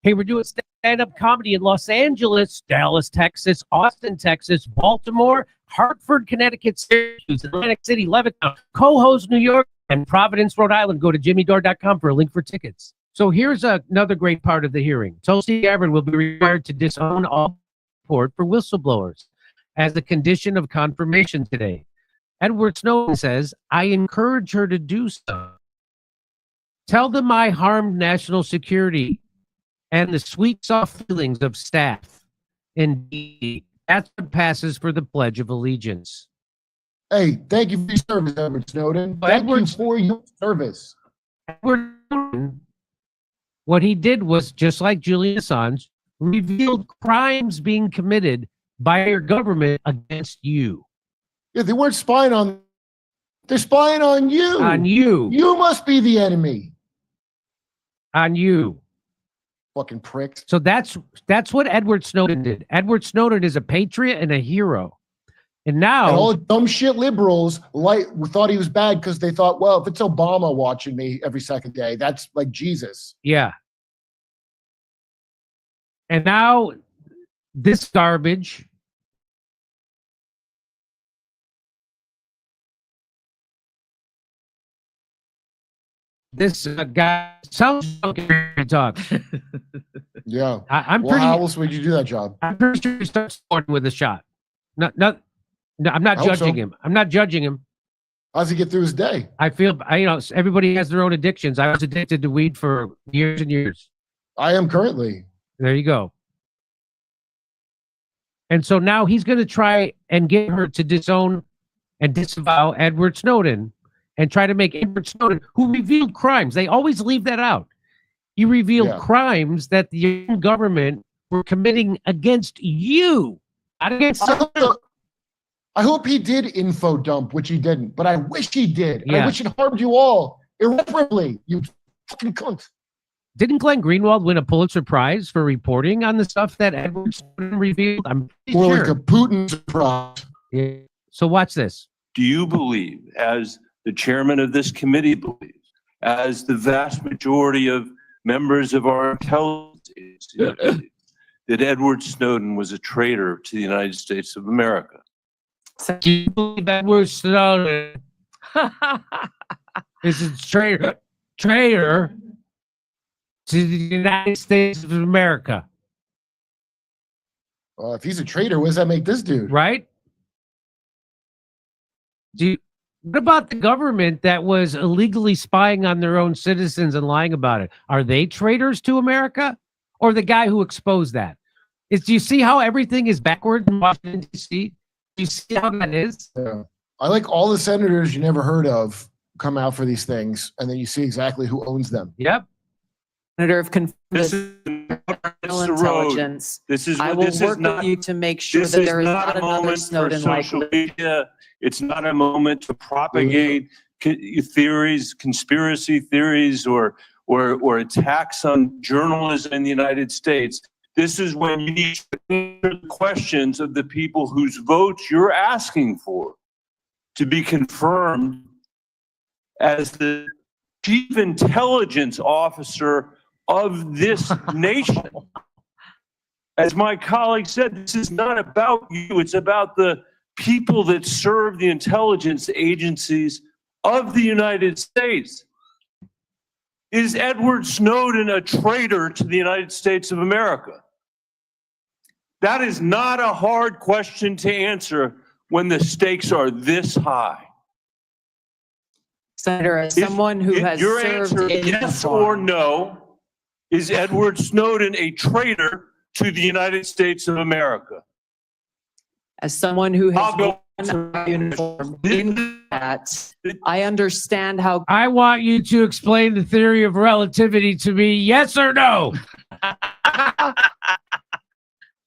Hey, we're doing stand-up comedy in Los Angeles, Dallas, Texas, Austin, Texas, Baltimore, Hartford, Connecticut, Syracuse, Atlantic City, Levittown, Cohoes, New York, and Providence, Rhode Island. Go to jimmydore.com for a link for tickets. So here's another great part of the hearing. Tulsi Gabbard will be required to disown all support for whistleblowers as a condition of confirmation today. Edward Snowden says, I encourage her to do so. Tell them I harmed national security and the sweet, soft feelings of staff. Indeed, that's what passes for the Pledge of Allegiance. Hey, thank you for your service, Edward Snowden. Thank you for your service. Edward Snowden, what he did was, just like Julian Assange, revealed crimes being committed by your government against you. Yeah, they weren't spying on. They're spying on you. On you. You must be the enemy. On you. Fucking pricks. So that's what Edward Snowden did. Edward Snowden is a patriot and a hero. And now all the dumb shit liberals thought he was bad because they thought, well, if it's Obama watching me every second day, that's like Jesus. Yeah. And now this garbage guy sounds like talk. Yeah. I'm well, pretty. How else would you do that job? I'm pretty sure he starts scoring with a shot. No, I'm not judging him. I'm not judging him. How's he get through his day? I feel, everybody has their own addictions. I was addicted to weed for years and years. I am currently. There you go. And so now he's going to try and get her to disown and disavow Edward Snowden and try to make Edward Snowden, who revealed crimes. They always leave that out. He revealed crimes that the government were committing against you, not against I hope he did info dump, which he didn't, but I wish he did. Yeah. I wish it harmed you all irreparably, you fucking cunt. Didn't Glenn Greenwald win a Pulitzer Prize for reporting on the stuff that Edward Snowden revealed? I'm pretty More sure. like a Putin prize. Yeah. So watch this. Do you believe, as the chairman of this committee believes, as the vast majority of members of our intelligence agency, that Edward Snowden was a traitor to the United States of America? Do you believe Edward Snowden is a traitor to the United States of America? Well, if he's a traitor, what does that make this dude? Right? What about the government that was illegally spying on their own citizens and lying about it? Are they traitors to America? Or the guy who exposed that? Do you see how everything is backwards in Washington, D.C.? Do you see how that is? Yeah. I like all the senators you never heard of come out for these things, and then you see exactly who owns them. Yep. Senator of This is intelligence. This is I will work with you to make sure that there is not another Snowden like social media. It's not a moment to propagate theories, conspiracy theories, or attacks on journalism in the United States. This is when you need to answer the questions of the people whose votes you're asking for to be confirmed as the chief intelligence officer of this nation. As my colleague said, this is not about you. It's about the people that serve the intelligence agencies of the United States. Is Edward Snowden a traitor to the United States of America? That is not a hard question to answer when the stakes are this high. Senator, as someone who has your served answer, in yes or no, is Edward Snowden a traitor to the United States of America? As someone who has I'll go worn a uniform in that, I understand how. I want you to explain the theory of relativity to me, yes or no?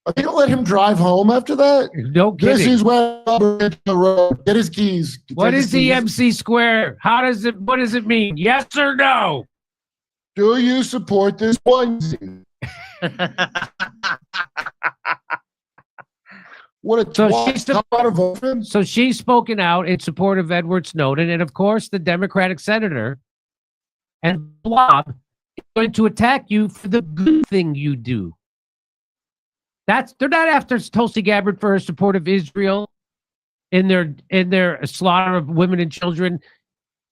Are they gonna let him drive home after that? No kidding. This is where Robert hits the road. Get his keys. What is the MC square? What does it mean? Yes or no? Do you support this onesie? What a So she's spoken out in support of Edward Snowden, and of course the Democratic senator and Blob going to attack you for the good thing you do. They're not after Tulsi Gabbard for her support of Israel in their slaughter of women and children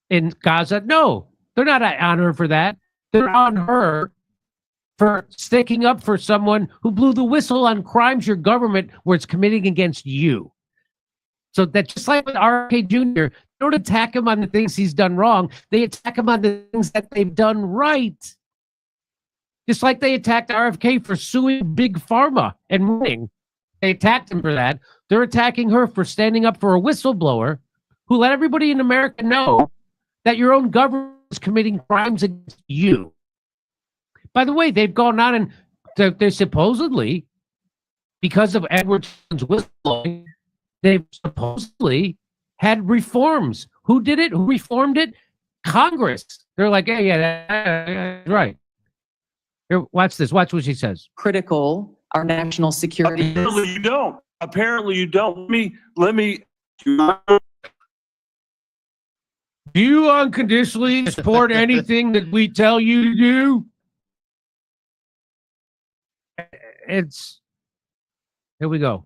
in Gaza. No, they're not on her for that. They're on her for sticking up for someone who blew the whistle on crimes your government was committing against you. So that just like with RFK Jr., they don't attack him on the things he's done wrong. They attack him on the things that they've done right. Just like they attacked RFK for suing Big Pharma and winning. They attacked him for that. They're attacking her for standing up for a whistleblower who let everybody in America know that your own government is committing crimes against you. By the way, they've gone on and they're supposedly, because of Edward Snowden's whistleblowing, they've supposedly had reforms. Who did it? Who reformed it? Congress. They're like, hey, yeah, that's right. Here, watch this. Watch what she says. Critical, our national security. Apparently you don't. Apparently you don't. Let me. Do you unconditionally support anything that we tell you to do? Here we go.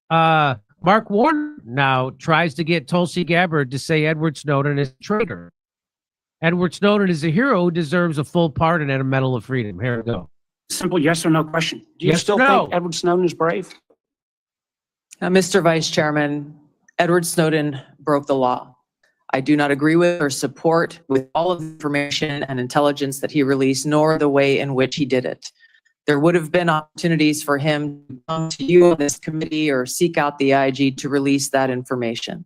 Mark Warner now tries to get Tulsi Gabbard to say Edward Snowden is a traitor. Edward Snowden is a hero who deserves a full pardon and a Medal of Freedom. Here we go. Simple yes or no question. Do you Yes still or no? think Edward Snowden is brave? Mr. Vice Chairman, Edward Snowden broke the law. I do not agree with or support with all of the information and intelligence that he released, nor the way in which he did it. There would have been opportunities for him to come to you on this committee or seek out the IG to release that information.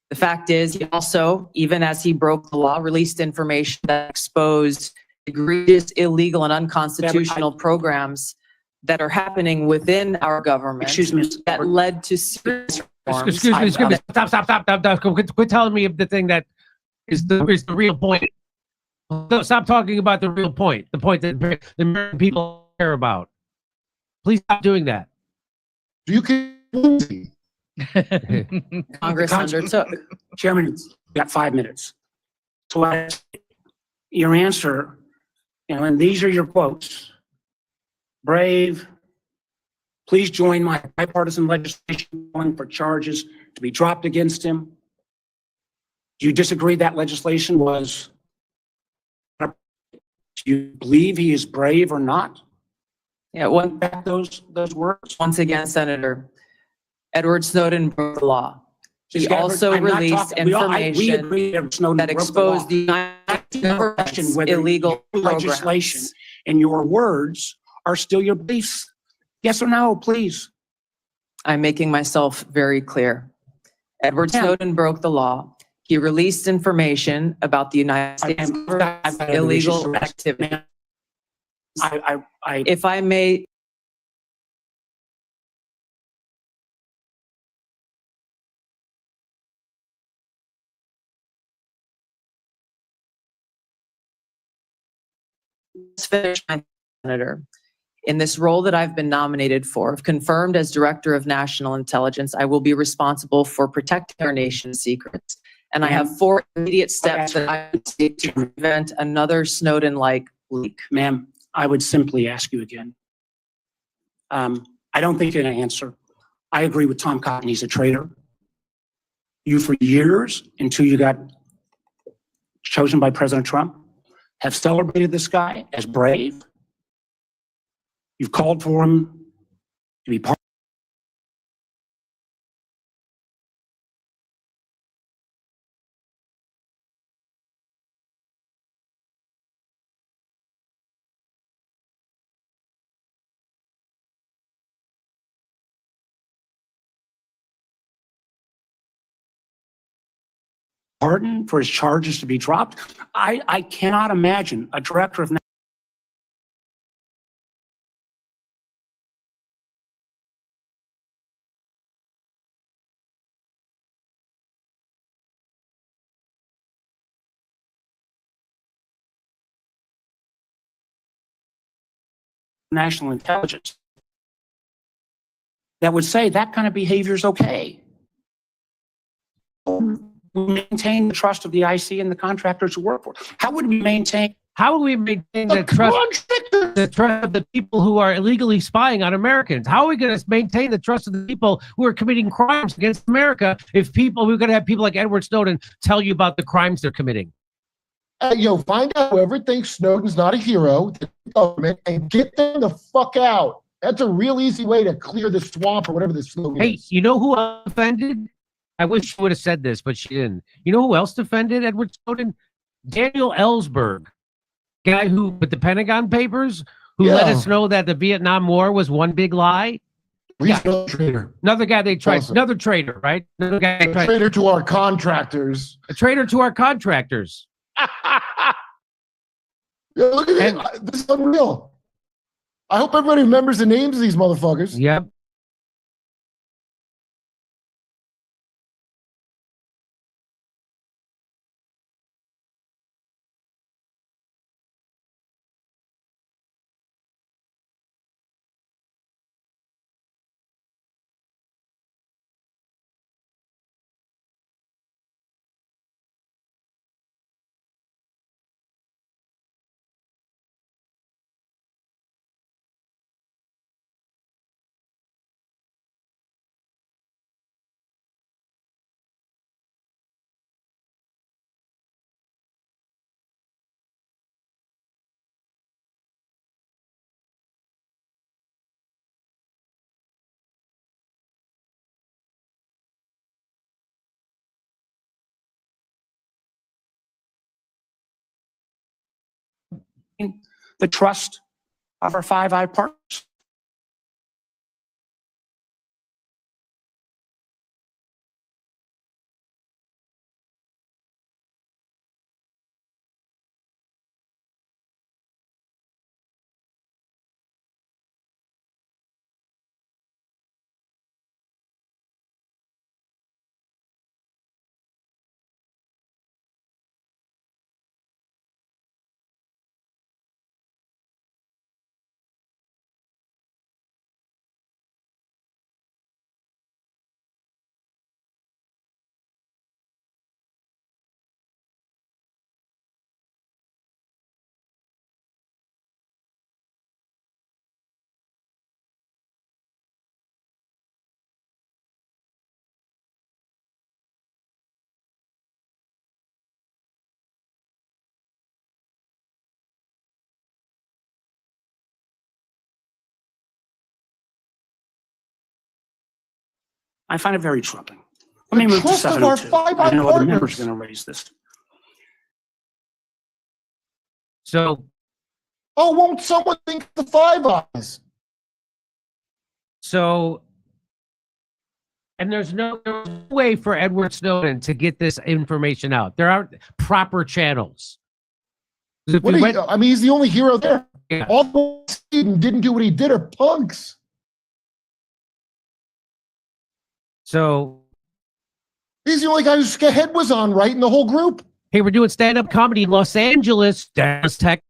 The fact is, he also, even as he broke the law, released information that exposed egregious, illegal, and unconstitutional programs that are happening within our government. Excuse me. That led to serious reforms. Excuse me. Stop. Quit telling me of the thing that is the real point. No, stop talking about the real point. The point that the American people care about. Please stop doing that. Do you care? Congress undertook. Chairman, you got 5 minutes. So your answer, and these are your quotes. Brave, please join my bipartisan legislation calling for charges to be dropped against him. Do you disagree that legislation was? Do you believe he is brave or not? Yeah, Those words. once again, Senator, Edward Snowden broke the law. He also released information that exposed the United States illegal legislation programs. and your words are still your beliefs. Yes or no, please. I'm making myself very clear. Edward Snowden broke the law. He released information about the United States illegal activity. If I may. Finish my senator. In this role that I've been nominated for, if confirmed as Director of National Intelligence, I will be responsible for protecting our nation's secrets. And I have 4 immediate steps that I would take to prevent another Snowden-like leak. Ma'am, I would simply ask you again. I don't think you're going to answer. I agree with Tom Cotton. He's a traitor. You, for years, until you got chosen by President Trump, have celebrated this guy as brave. You've called for him to be part. Pardon for his charges to be dropped. I cannot imagine a director of national intelligence that would say that kind of behavior is okay. We maintain the trust of the IC and the contractors who work for it. How would we maintain How do we maintain The the trust contractors. of the people who are illegally spying on Americans? How are we going to maintain the trust of the people who are committing crimes against America if we're going to have people like Edward Snowden tell you about the crimes they're committing? Find out whoever thinks Snowden's not a hero, the government, and get them the fuck out. That's a real easy way to clear the swamp or whatever the slogan Hey, is. you know who else defended? I wish she would have said this, but she didn't. You know who else defended Edward Snowden? Daniel Ellsberg, guy who, with the Pentagon Papers, who let Yeah. us know that the Vietnam War was one big lie. He's no traitor. Another guy they tried, Awesome. another traitor, right? Another guy they A tried, traitor to our contractors. a traitor to our contractors. Yeah, look at it. This is unreal. I hope everybody remembers the names of these motherfuckers. Yep. The trust of our Five Eye partners. I find it very troubling. Let me The move to trust of our 702. Five I Eye know other members partners. are going to raise this. So, Oh, won't someone think the Five Eyes? so, and there's no way for Edward Snowden to get this information out. There aren't proper channels. If What we do went- you, I mean, he's the only hero there. Yeah. All the ones who didn't do what he did are punks. So, He's the only guy whose head was on right in the whole group. hey, we're doing stand-up comedy in Los Angeles, Dallas, Texas.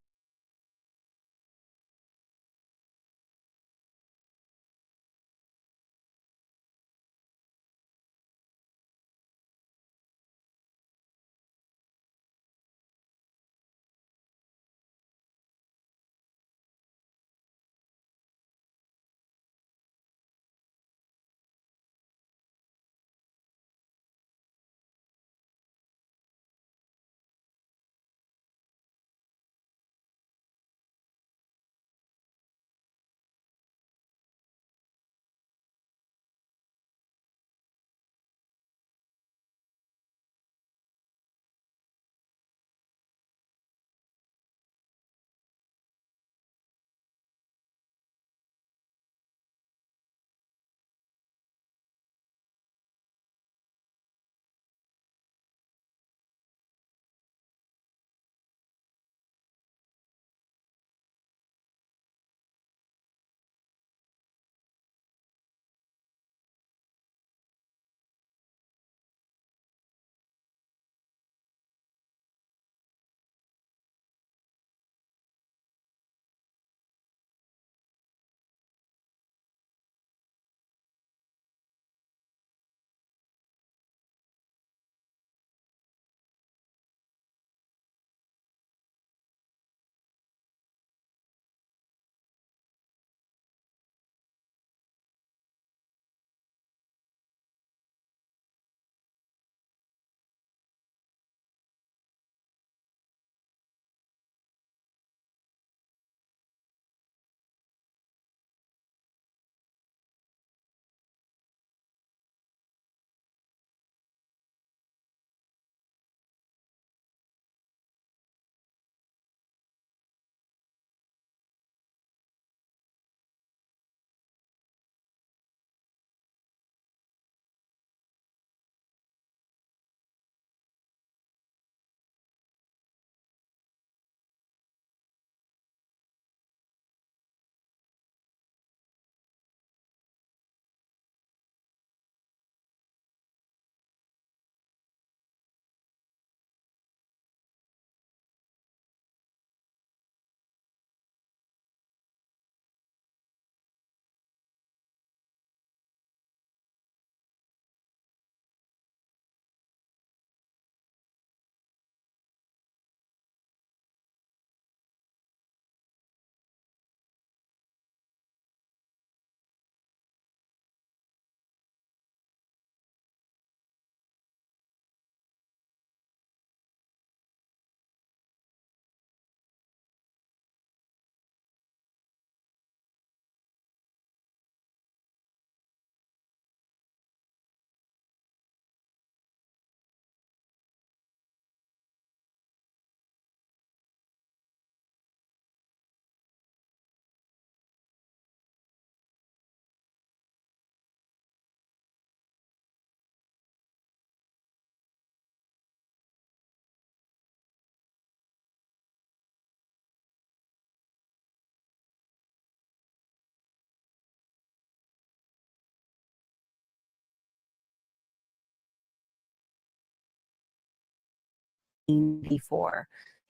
1984.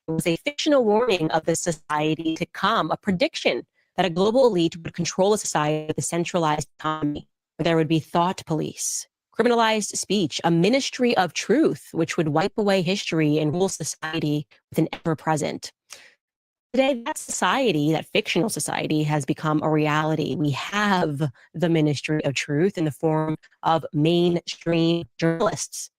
It was a fictional warning of the society to come, a prediction that a global elite would control a society with a centralized economy, where there would be thought police, criminalized speech, a ministry of truth, which would wipe away history and rule society with an ever-present. Today, that society, that fictional society, has become a reality. We have the ministry of truth in the form of mainstream journalists.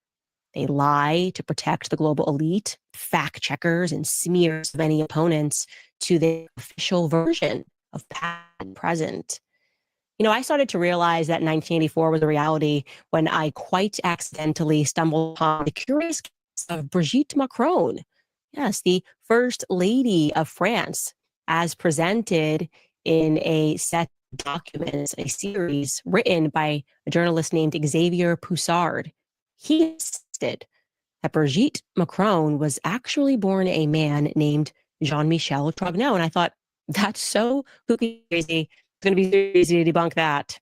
They lie to protect the global elite, fact checkers and smears of any opponents to the official version of past and present. You know, I started to realize that 1984 was a reality when I quite accidentally stumbled upon the curious case of Brigitte Macron. Yes, the First Lady of France, as presented in a set of documents, a series written by a journalist named Xavier Poussard. He insisted that Brigitte Macron was actually born a man named Jean-Michel Trogneau. And I thought, that's so crazy. It's going to be so easy to debunk that.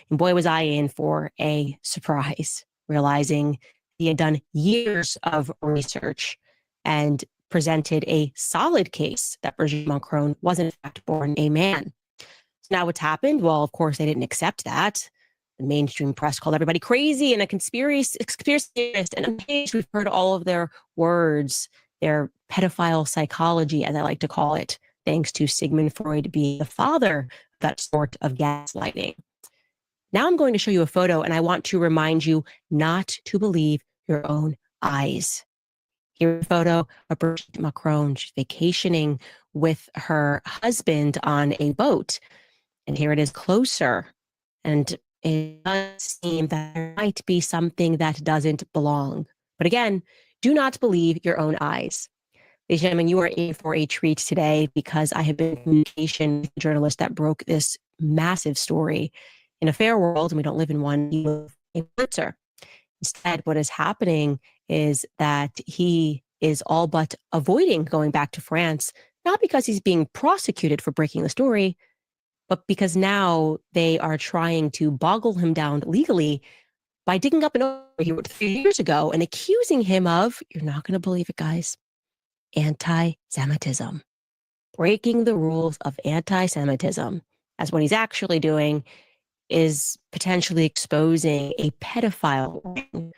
And boy, was I in for a surprise, realizing he had done years of research and presented a solid case that Brigitte Macron was in fact born a man. So now what's happened? Well, of course, they didn't accept that. The mainstream press called everybody crazy and a conspiracy theorist. And we've heard all of their words, their pedophile psychology, as I like to call it, thanks to Sigmund Freud being the father of that sort of gaslighting. Now I'm going to show you a photo, and I want to remind you not to believe your own eyes. Here's a photo of Brigitte Macron. She's vacationing with her husband on a boat. And here it is closer. And it does seem that there might be something that doesn't belong. But again, do not believe your own eyes. Ladies and gentlemen, you are in for a treat today because I have been in communication with a journalist that broke this massive story. In a fair world, and we don't live in one, you live a Pulitzer. Instead, what is happening is that he is all but avoiding going back to France, not because he's being prosecuted for breaking the story, but because now they are trying to boggle him down legally by digging up an article he wrote 3 years ago and accusing him of, you're not going to believe it, guys, anti-Semitism. Breaking the rules of anti-Semitism, as what he's actually doing is potentially exposing a pedophile ring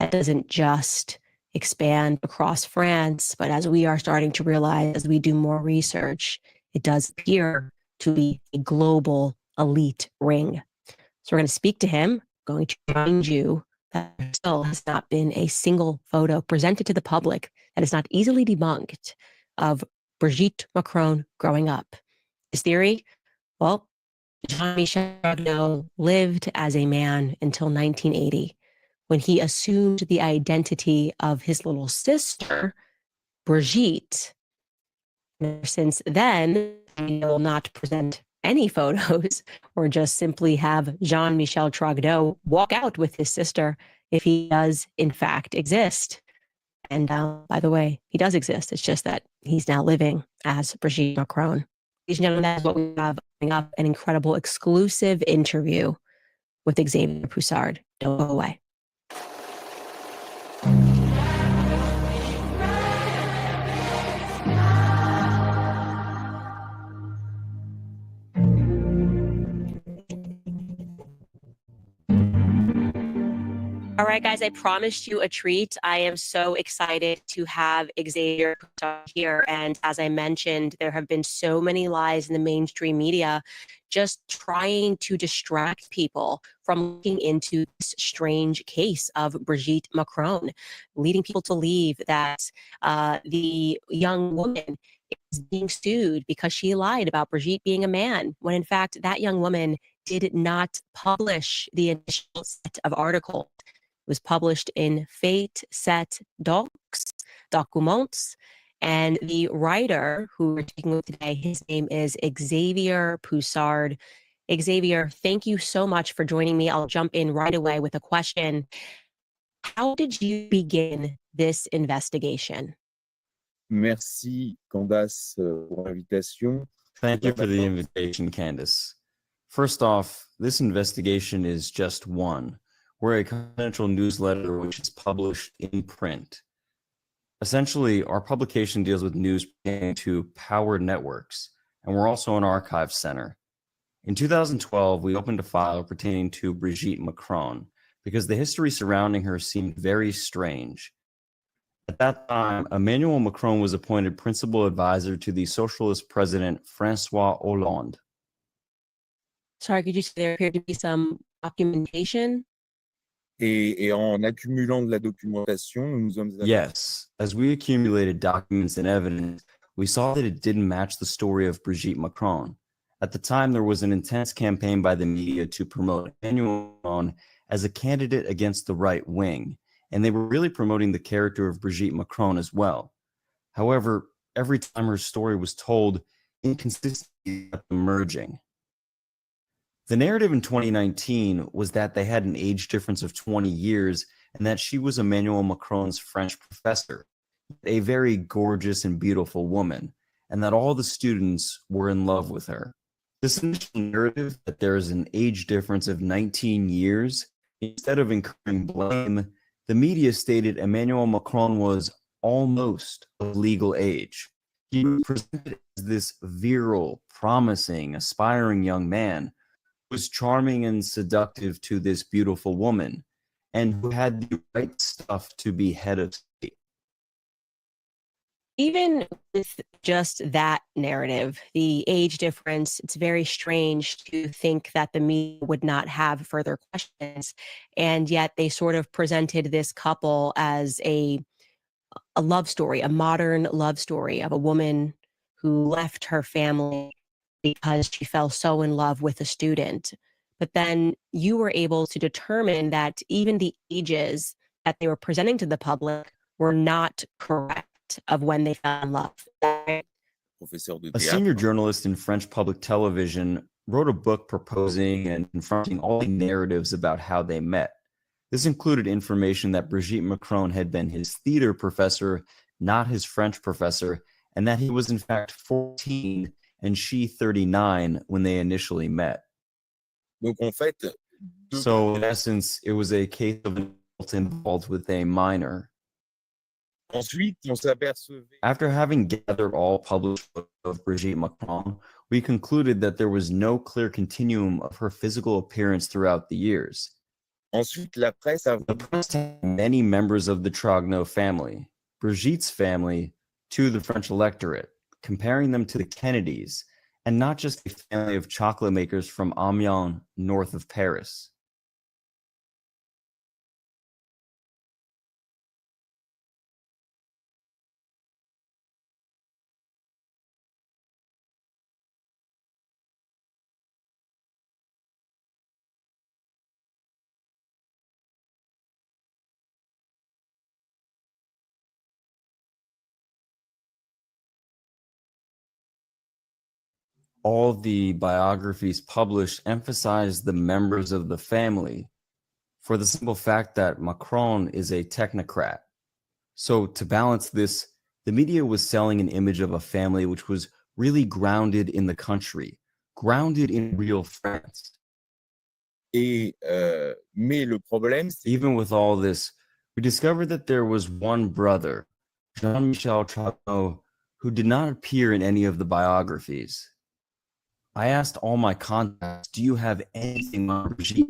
that doesn't just expand across France, but as we are starting to realize as we do more research, it does appear to be a global elite ring. So we're going to speak to him, going to remind you that there still has not been a single photo presented to the public that is not easily debunked of Brigitte Macron growing up. His theory? Well, Jean-Michel Trogneau lived as a man until 1980, when he assumed the identity of his little sister, Brigitte. Since then, he will not present any photos or just simply have Jean-Michel Trogneau walk out with his sister if he does, in fact, exist. And by the way, he does exist. It's just that he's now living as Brigitte Macron. Ladies and gentlemen, that's what we have coming up, an incredible exclusive interview with Xavier Poussard. Don't go away. All right, guys, I promised you a treat. I am so excited to have Xavier here. And as I mentioned, there have been so many lies in the mainstream media just trying to distract people from looking into this strange case of Brigitte Macron, leading people to believe that the young woman is being sued because she lied about Brigitte being a man, when in fact that young woman did not publish the initial set of articles. It was published in Fait Set Documents, and the writer who we're taking with today, his name is Xavier Poussard. Xavier, thank you so much for joining me. I'll jump in right away with a question. How did you begin this investigation? Merci, Candace, pour l'invitation. Thank you for the invitation, Candace. First off, this investigation is just one. We're a confidential newsletter which is published in print. Essentially, our publication deals with news pertaining to power networks, and we're also an archive center. In 2012, we opened a file pertaining to Brigitte Macron because the history surrounding her seemed very strange. At that time, Emmanuel Macron was appointed principal advisor to the socialist president François Hollande. Sorry, could you say there appeared to be some documentation? Et en accumulant de la documentation, nous nous sommes Yes, as we accumulated documents and evidence, we saw that it didn't match the story of Brigitte Macron. At the time, there was an intense campaign by the media to promote Emmanuel Macron as a candidate against the right wing, and they were really promoting the character of Brigitte Macron as well. However, every time her story was told, inconsistencies kept emerging. The narrative in 2019 was that they had an age difference of 20 years and that she was Emmanuel Macron's French professor, a very gorgeous and beautiful woman, and that all the students were in love with her. This initial narrative that there is an age difference of 19 years, instead of incurring blame, the media stated Emmanuel Macron was almost of legal age. He was presented as this virile, promising, aspiring young man who was charming and seductive to this beautiful woman and who had the right stuff to be head of state. Even with just that narrative, the age difference, it's very strange to think that the media would not have further questions. And yet they sort of presented this couple as a love story, a modern love story of a woman who left her family because she fell so in love with a student. But then you were able to determine that even the ages that they were presenting to the public were not correct of when they fell in love. A senior journalist in French public television wrote a book proposing and confronting all the narratives about how they met. This included information that Brigitte Macron had been his theater professor, not his French professor, and that he was in fact 14 and she 39 when they initially met. Donc en fait, So in essence, it was a case of an adult involved with a minor. ensuite, on s'apercevait After having gathered all published photos of Brigitte Macron, we concluded that there was no clear continuum of her physical appearance throughout the years. Ensuite, la presse a The press had many members of the Trogneau family, Brigitte's family, to the French electorate, comparing them to the Kennedys, and not just a family of chocolate makers from Amiens, north of Paris. All the biographies published emphasize the members of the family for the simple fact that Macron is a technocrat. So to balance this, the media was selling an image of a family which was really grounded in the country, grounded in real France. et mais le problème c'est Even with all this, we discovered that there was one brother, Jean-Michel Trogneau, who did not appear in any of the biographies. I asked all my contacts, do you have anything on Brigitte?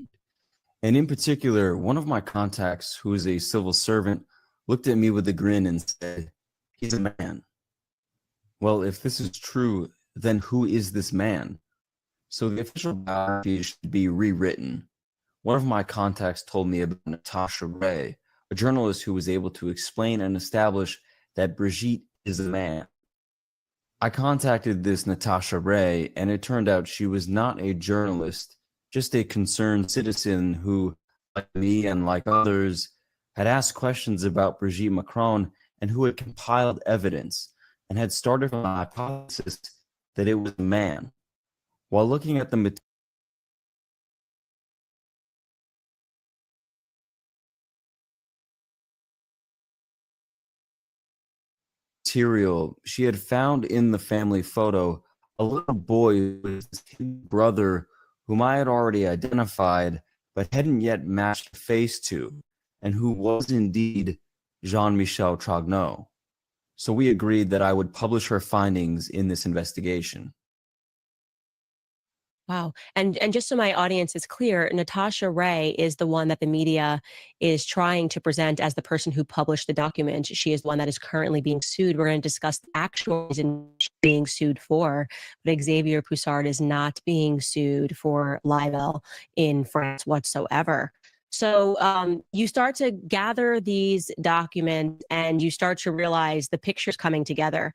And in particular, one of my contacts, who is a civil servant, looked at me with a grin and said, he's a man. Well, if this is true, then who is this man? So the official biography should be rewritten. One of my contacts told me about Natasha Ray, a journalist who was able to explain and establish that Brigitte is a man. I contacted this Natasha Ray, and it turned out she was not a journalist, just a concerned citizen who, like me and like others, had asked questions about Brigitte Macron and who had compiled evidence and had started from the hypothesis that it was a man. While looking at the material, she had found in the family photo a little boy with his brother whom I had already identified but hadn't yet matched a face to, and who was indeed Jean-Michel Trogneau. So we agreed that I would publish her findings in this investigation. Wow. And just so my audience is clear, Natasha Ray is the one that the media is trying to present as the person who published the document. She is the one that is currently being sued. We're going to discuss the actual reason she's being sued for, but Xavier Poussard is not being sued for libel in France whatsoever. So you start to gather these documents and you start to realize the pictures coming together.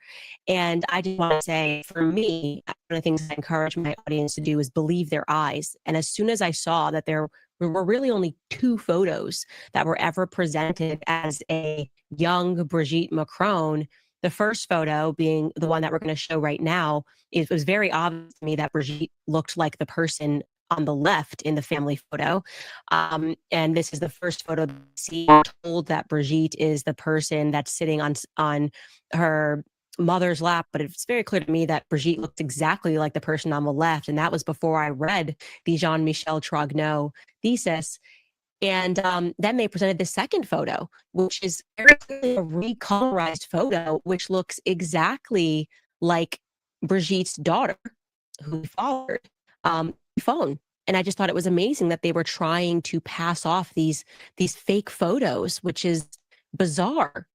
And I just want to say, for me, one of the things I encourage my audience to do is believe their eyes. And as soon as I saw that there were really only 2 photos that were ever presented as a young Brigitte Macron, the first photo being the one that we're going to show right now, it was very obvious to me that Brigitte looked like the person on the left in the family photo. And this is the first photo that you see. I'm told that Brigitte is the person that's sitting on her mother's lap, but it's very clear to me that Brigitte looked exactly like the person on the left. And that was before I read the Jean-Michel Trogneau thesis. And then they presented the second photo, which is very clearly a recolorized photo, which looks exactly like Brigitte's daughter, who followed phone. And I just thought it was amazing that they were trying to pass off these fake photos, which is bizarre.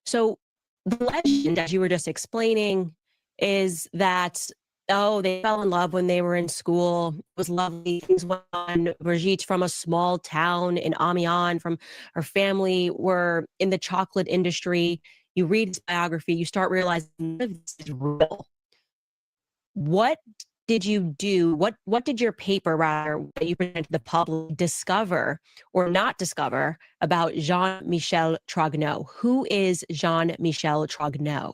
So the legend, as you were just explaining, is that, oh, they fell in love when they were in school. It was lovely. Things went on. Brigitte's from a small town in Amiens. From her family were in the chocolate industry. You read his biography, you start realizing this is real. What did you do? What did your paper, rather, that you presented to the public, discover or not discover about Jean-Michel Trogneau? Who is Jean-Michel Trogneau?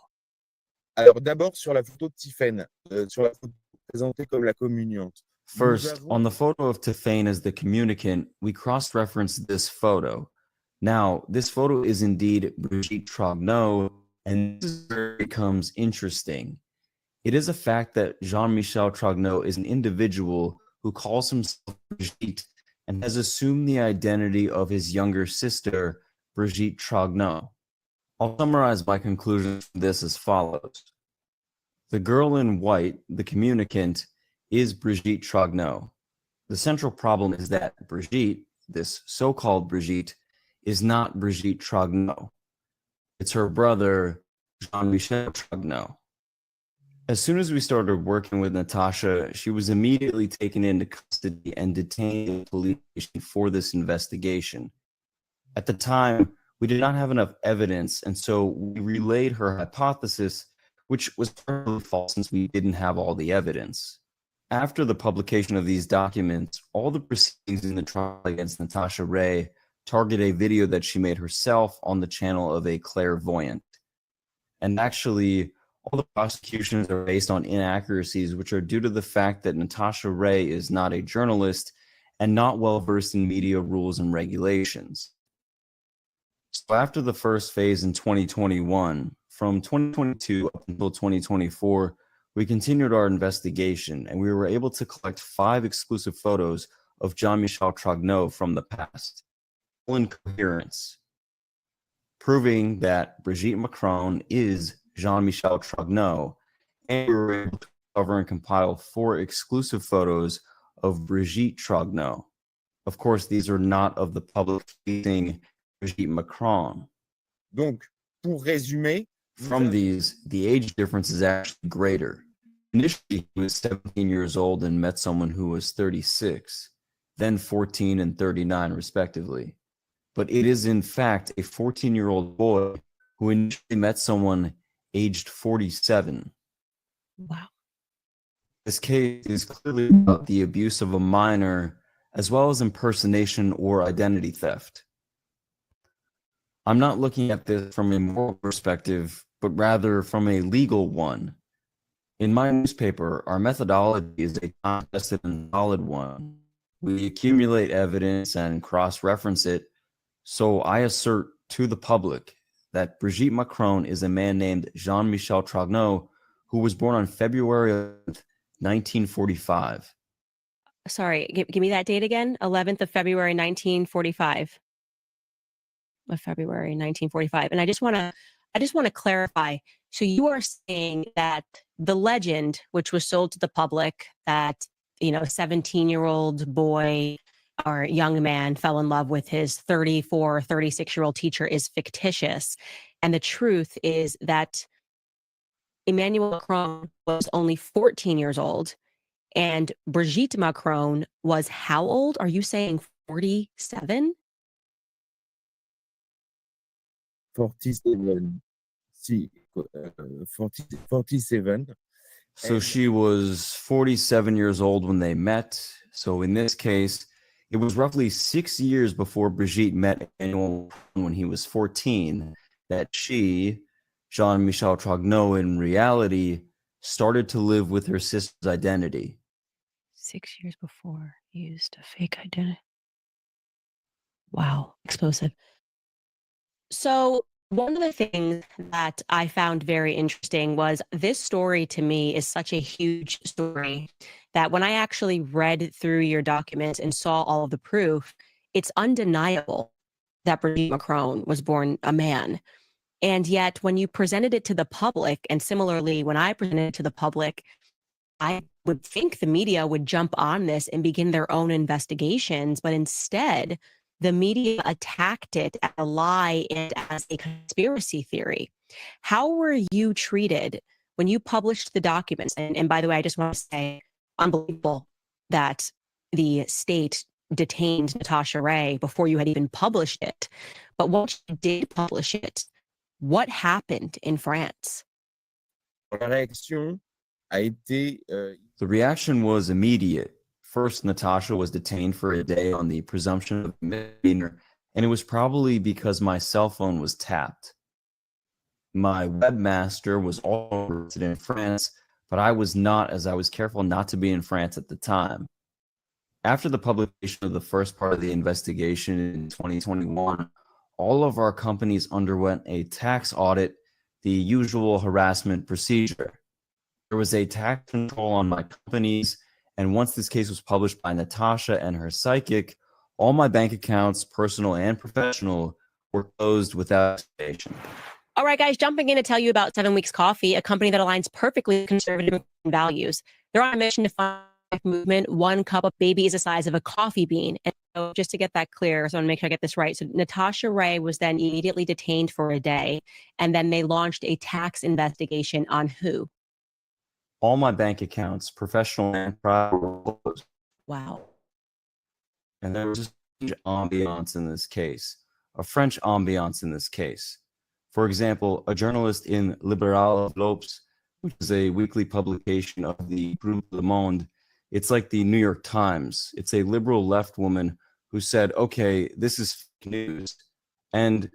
Alors d'abord sur la photo de Tiphaine, sur la photo présentée comme la communiante. First, on the photo of Tiphaine as the communicant, we cross-referenced this photo. Now, this photo is indeed Brigitte Trogneau, and this is where it becomes interesting. It is a fact that Jean-Michel Trogneau is an individual who calls himself Brigitte and has assumed the identity of his younger sister, Brigitte Trogneau. I'll summarize my conclusion from this as follows. The girl in white, the communicant, is Brigitte Trogneau. The central problem is that Brigitte, this so-called Brigitte, is not Brigitte Trogneau. It's her brother, Jean-Michel Trogneau. As soon as we started working with Natasha, she was immediately taken into custody and detained in the police station for this investigation. At the time, we did not have enough evidence, and so we relayed her hypothesis, which was partly false since we didn't have all the evidence. After the publication of these documents, all the proceedings in the trial against Natasha Ray target a video that she made herself on the channel of a clairvoyant. And actually, all the prosecutions are based on inaccuracies, which are due to the fact that Natasha Ray is not a journalist and not well versed in media rules and regulations. So after the first phase in 2021, from 2022 up until 2024, we continued our investigation and we were able to collect 5 exclusive photos of Jean-Michel Trogneau from the past, all in coherence, proving that Brigitte Macron is Jean-Michel Trogneau, and we were able to cover and compile 4 exclusive photos of Brigitte Trogneau. Of course, these are not of the public-facing Brigitte Macron. Donc, pour résumer, from these, the age difference is actually greater. Initially, he was 17 years old and met someone who was 36, then 14 and 39, respectively. But it is, in fact, a 14-year-old boy who initially met someone aged 47. Wow. This case is clearly about the abuse of a minor, as well as impersonation or identity theft. I'm not looking at this from a moral perspective, but rather from a legal one. In my newspaper, our methodology is a time-tested and solid one. We accumulate evidence and cross-reference it, so I assert to the public that Brigitte Macron is a man named Jean-Michel Trogneau, who was born on February 11th, 1945. Sorry, give me that date again. 11th of February, 1945. Of February 1945. And I just want to I just want to clarify. So you are saying that the legend, which was sold to the public, that, 17-year-old boy or young man fell in love with his 34, 36-year-old teacher is fictitious. And the truth is that Emmanuel Macron was only 14 years old and Brigitte Macron was how old? Are you saying 47? 47. See, 47. So she was 47 years old when they met. So in this case, it was roughly 6 years before Brigitte met Emmanuel when he was 14 that she, Jean-Michel Trogneau, in reality, started to live with her sister's identity. 6 years before, used a fake identity. Wow, explosive. So one of the things that I found very interesting was this story to me is such a huge story that when I actually read through your documents and saw all of the proof, it's undeniable that Brigitte Macron was born a man. And yet when you presented it to the public, and similarly when I presented it to the public, I would think the media would jump on this and begin their own investigations, but instead the media attacked it as a lie and as a conspiracy theory. How were you treated when you published the documents? And by the way, I just want to say, unbelievable that the state detained Natasha Ray before you had even published it. But once you did publish it, what happened in France? La réaction a été The reaction was immediate. First, Natasha was detained for a day on the presumption of misdemeanor, and it was probably because my cell phone was tapped. My webmaster was also resident in France, but I was not, as I was careful not to be in France at the time. After the publication of the first part of the investigation in 2021, all of our companies underwent a tax audit, the usual harassment procedure. There was a tax control on my companies, and once this case was published by Natasha and her psychic, all my bank accounts, personal and professional, were closed without explanation. All right, guys, jumping in to tell you about 7 Weeks Coffee, a company that aligns perfectly with conservative values. They're on a mission to find movement. 1 cup of baby is the size of a coffee bean. And so just to get that clear, so I want to make sure I get this right. So Natasha Ray was then immediately detained for a day, and then they launched a tax investigation on who? All my bank accounts, professional and private, were closed. Wow. And there was a strange ambiance in this case, a French ambiance in this case. For example, a journalist in Liberal Lopes, which is a weekly publication of the group Le Monde, it's like the New York Times. It's a liberal left woman who said, okay, this is fake news. And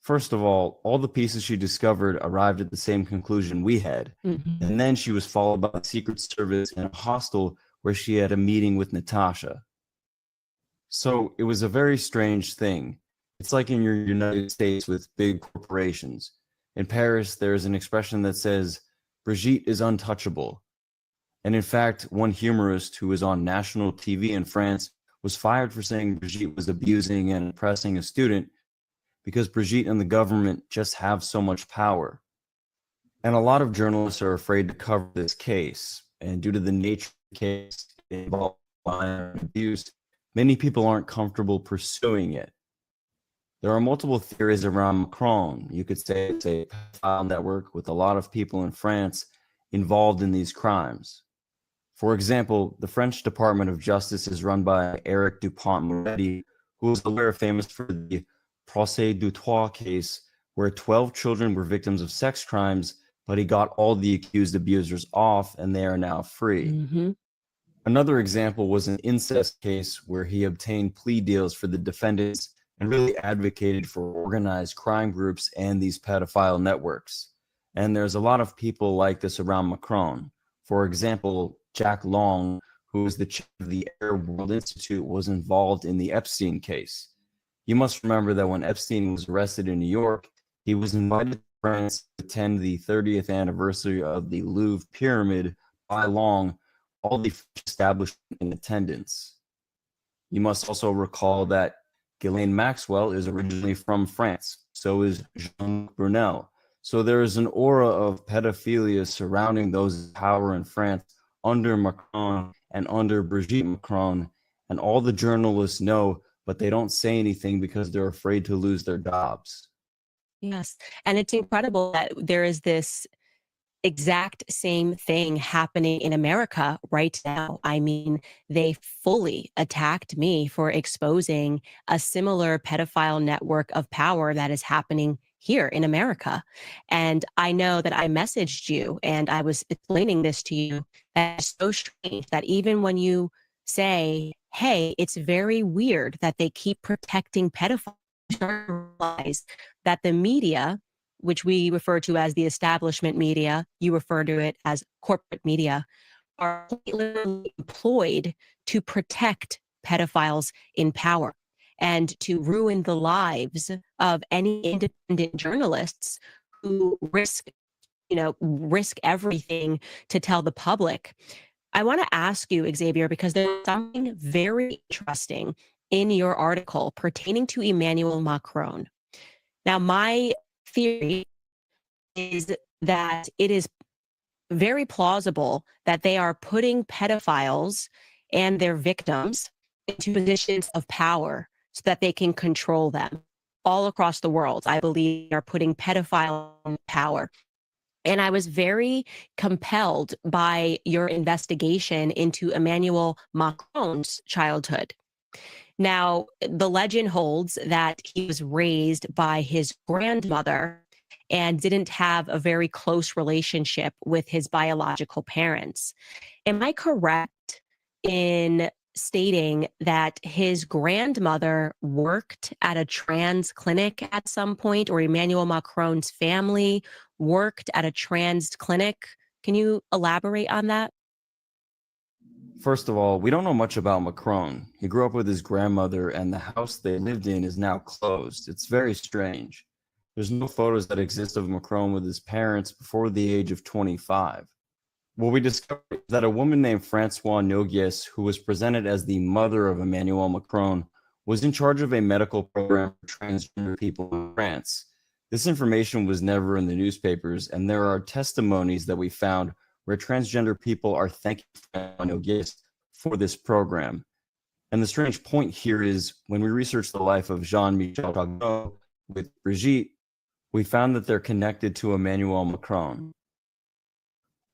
first of all the pieces she discovered arrived at the same conclusion we had. Mm-hmm. And then she was followed by the Secret Service in a hostel where she had a meeting with Natasha. So it was a very strange thing. It's like in your United States with big corporations. In Paris, there's an expression that says, Brigitte is untouchable. And in fact, one humorist who was on national TV in France was fired for saying Brigitte was abusing and oppressing a student because Brigitte and the government just have so much power. And a lot of journalists are afraid to cover this case. And due to the nature of the case involving abuse, many people aren't comfortable pursuing it. There are multiple theories around Macron. You could say it's a pedophile network with a lot of people in France involved in these crimes. For example, the French Department of Justice is run by Eric Dupont-Moretti, who is a lawyer famous for the Procès du Trois case, where 12 children were victims of sex crimes, but he got all the accused abusers off and they are now free. Mm-hmm. Another example was an incest case where he obtained plea deals for the defendants and really advocated for organized crime groups and these pedophile networks. And there's a lot of people like this around Macron. For example, Jack Long, who is the chair of the Arab World Institute, was involved in the Epstein case. You must remember that when Epstein was arrested in New York, he was invited to France to attend the 30th anniversary of the Louvre Pyramid by Long, all the French establishment in attendance. You must also recall that Ghislaine Maxwell is originally from France. So is Jean Brunel. So there is an aura of pedophilia surrounding those in power in France under Macron and under Brigitte Macron. And all the journalists know, but they don't say anything because they're afraid to lose their jobs. Yes. And it's incredible that there is this exact same thing happening in America right now. I mean, they fully attacked me for exposing a similar pedophile network of power that is happening here in America. And I know that I messaged you and I was explaining this to you. That's so strange that even when you say, hey, it's very weird that they keep protecting pedophiles, you start to realize that the media, which we refer to as the establishment media, you refer to it as corporate media, are literally employed to protect pedophiles in power and to ruin the lives of any independent journalists who risk everything to tell the public. I want to ask you, Xavier, because there's something very interesting in your article pertaining to Emmanuel Macron. Now, my theory is that it is very plausible that they are putting pedophiles and their victims into positions of power so that they can control them all across the world. I believe they are putting pedophiles in power. And I was very compelled by your investigation into Emmanuel Macron's childhood. Now, the legend holds that he was raised by his grandmother and didn't have a very close relationship with his biological parents. Am I correct in stating that his grandmother worked at a trans clinic at some point, or Emmanuel Macron's family worked at a trans clinic? Can you elaborate on that? First of all, we don't know much about Macron. He grew up with his grandmother, and the house they lived in is now closed. It's very strange. There's no photos that exist of Macron with his parents before the age of 25. What we discovered is that a woman named Françoise Nogues, who was presented as the mother of Emmanuel Macron, was in charge of a medical program for transgender people in France. This information was never in the newspapers, and there are testimonies that we found where transgender people are thanking Françoise Nogues for this program. And the strange point here is when we researched the life of Jean-Michel Chagnon with Brigitte, we found that they're connected to Emmanuel Macron.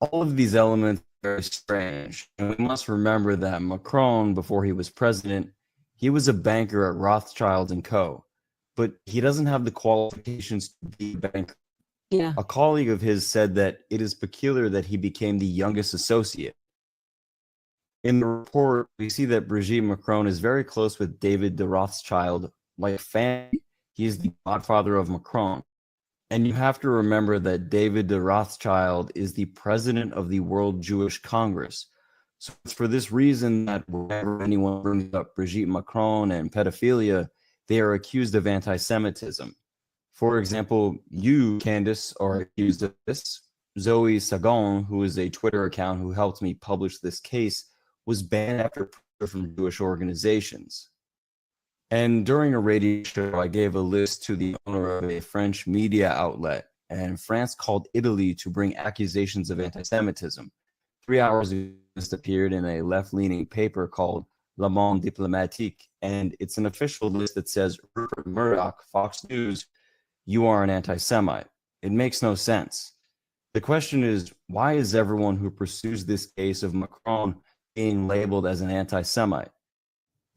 All of these elements are very strange, and we must remember that Macron, before he was president, he was a banker at Rothschild & Co., but he doesn't have the qualifications to be a banker. Yeah. A colleague of his said that it is peculiar that he became the youngest associate. In the report, we see that Brigitte Macron is very close with David de Rothschild. Like family, he is the godfather of Macron. And you have to remember that David de Rothschild is the president of the World Jewish Congress. So it's for this reason that whenever anyone brings up Brigitte Macron and pedophilia, they are accused of anti-Semitism. For example, you, Candace, are accused of this. Zoe Sagon, who is a Twitter account who helped me publish this case, was banned after pressure from Jewish organizations. And during a radio show, I gave a list to the owner of a French media outlet, and France called Italy to bring accusations of anti-Semitism. 3 hours ago, this appeared in a left-leaning paper called Le Monde Diplomatique, and it's an official list that says, Rupert Murdoch, Fox News, you are an anti-Semite. It makes no sense. The question is, why is everyone who pursues this case of Macron being labeled as an anti-Semite?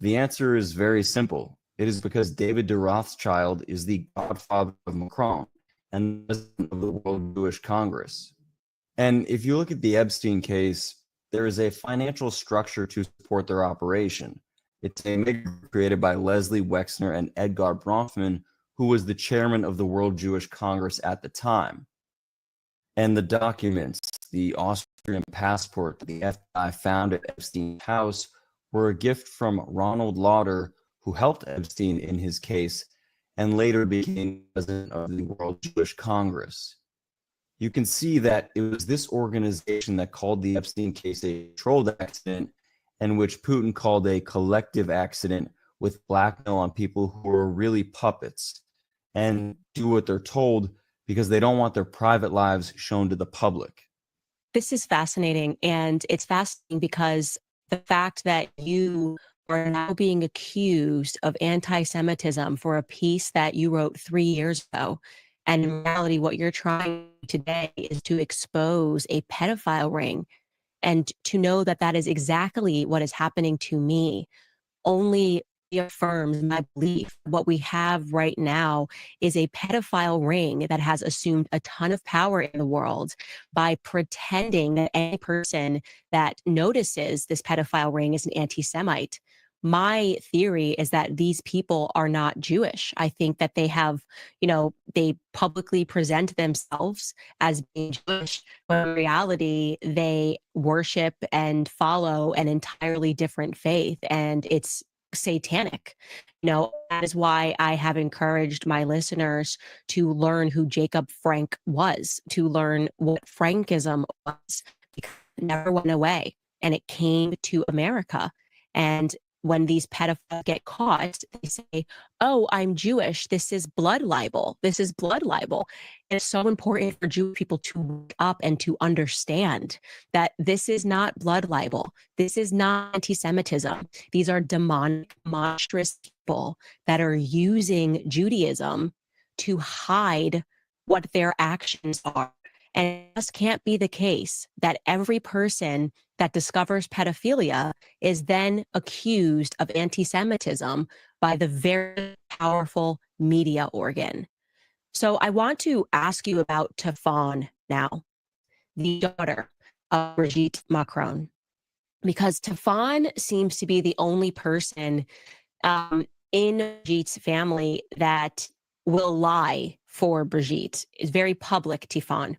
The answer is very simple. It is because David de Rothschild is the godfather of Macron and the president of the World Jewish Congress. And if you look at the Epstein case, there is a financial structure to support their operation. It's a mega created by Leslie Wexner and Edgar Bronfman, who was the chairman of the World Jewish Congress at the time. And the documents, the Austrian passport that the FBI found at Epstein's house, were a gift from Ronald Lauder, who helped Epstein in his case and later became president of the World Jewish Congress. You can see that it was this organization that called the Epstein case a controlled accident, and which Putin called a collective accident with blackmail on people who were really puppets. and do what they're told because they don't want their private lives shown to the public. This is fascinating. And it's fascinating because the fact that you are now being accused of anti-Semitism for a piece that you wrote 3 years ago. And in reality, what you're trying today is to expose a pedophile ring, and to know that that is exactly what is happening to me only affirms my belief. What we have right now is a pedophile ring that has assumed a ton of power in the world by pretending that any person that notices this pedophile ring is an anti-Semite. My theory is that these people are not Jewish. I think that they have, they publicly present themselves as being Jewish, but in reality, they worship and follow an entirely different faith, and it's satanic. That is why I have encouraged my listeners to learn who Jacob Frank was, to learn what Frankism was, because it never went away and it came to America. And when these pedophiles get caught, they say, "Oh, I'm Jewish. This is blood libel. This is blood libel." And it's so important for Jewish people to wake up and to understand that this is not blood libel. This is not anti-Semitism. These are demonic, monstrous people that are using Judaism to hide what their actions are. And this can't be the case that every person that discovers pedophilia is then accused of anti-Semitism by the very powerful media organ. So I want to ask you about Tafon now, the daughter of Brigitte Macron, because Tafon seems to be the only person in Brigitte's family that will lie for Brigitte. It's very public, Tafon.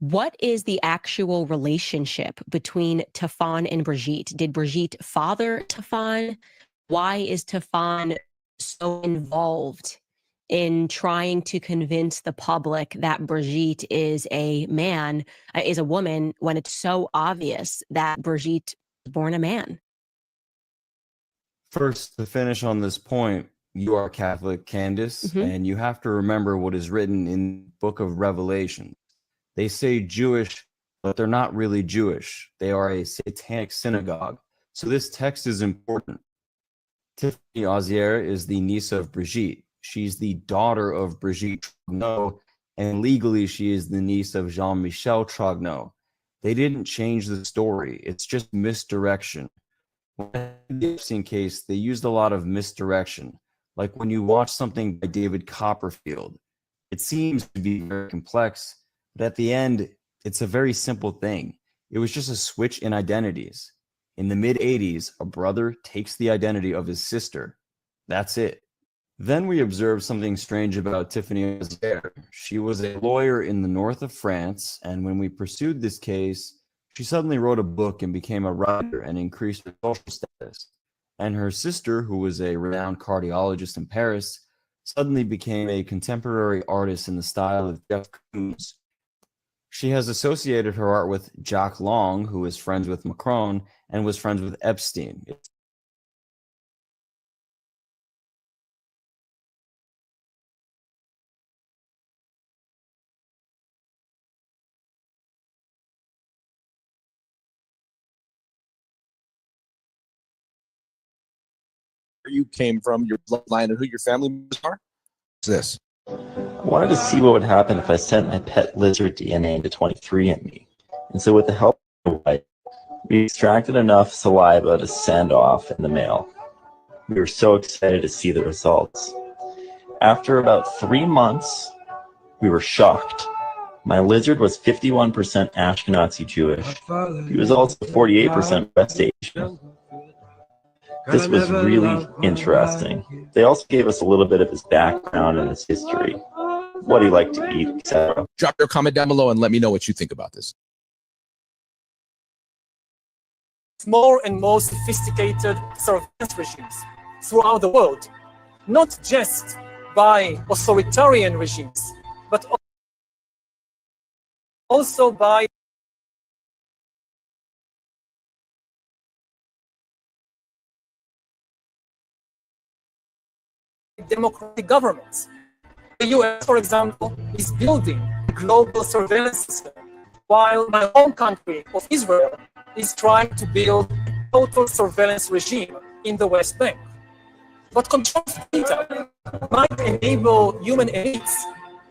What is the actual relationship between Tafon and Brigitte? Did Brigitte father Tafon? Why is Tafon so involved in trying to convince the public that Brigitte is a woman, when it's so obvious that Brigitte was born a man? First, to finish on this point, you are Catholic, Candace, and you have to remember what is written in the book of Revelation. They say Jewish, but they're not really Jewish. They are a satanic synagogue. So this text is important. Tiffany Ozier is the niece of Brigitte. She's the daughter of Brigitte Trogneau, and legally she is the niece of Jean-Michel Trogneau. They didn't change the story. It's just misdirection. In the Epstein case, they used a lot of misdirection. Like when you watch something by David Copperfield, it seems to be very complex, but at the end, it's a very simple thing. It was just a switch in identities. In the mid-'80s, a brother takes the identity of his sister. That's it. Then we observed something strange about Tiffany Ozier. She was a lawyer in the north of France, and when we pursued this case, she suddenly wrote a book and became a writer and increased her social status. And her sister, who was a renowned cardiologist in Paris, suddenly became a contemporary artist in the style of Jeff Koons. She has associated her art with Jacques Long, who is friends with Macron and was friends with Epstein. Where you came from, your bloodline, and who your family members are? What's this? I wanted to see what would happen if I sent my pet lizard DNA into 23andMe. And so with the help of my wife, we extracted enough saliva to send off in the mail. We were so excited to see the results. After about 3 months, we were shocked. My lizard was 51% Ashkenazi Jewish. He was also 48% West Asian. This was really interesting. They also gave us a little bit of his background and his history, what he liked to eat, etc. Drop your comment down below and let me know what you think about this. More and more sophisticated surveillance regimes throughout the world, not just by authoritarian regimes, but also by democratic governments. The US, for example, is building a global surveillance system, while my home country of Israel is trying to build a total surveillance regime in the West Bank. But control of data might enable human elites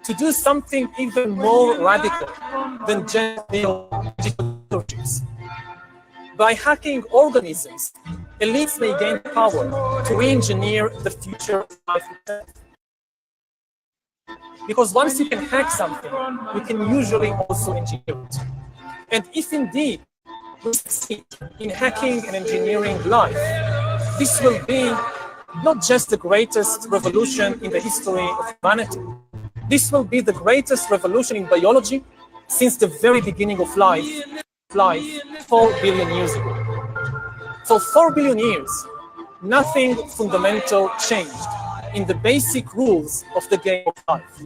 to do something even more radical than just build digital technologies. By hacking organisms, elites may gain power to re-engineer the future of life itself. Because once you can hack something, you can usually also engineer it. And if indeed we succeed in hacking and engineering life, this will be not just the greatest revolution in the history of humanity. This will be the greatest revolution in biology since the very beginning of life 4 billion years ago. For 4 billion years, nothing fundamental changed in the basic rules of the game of life.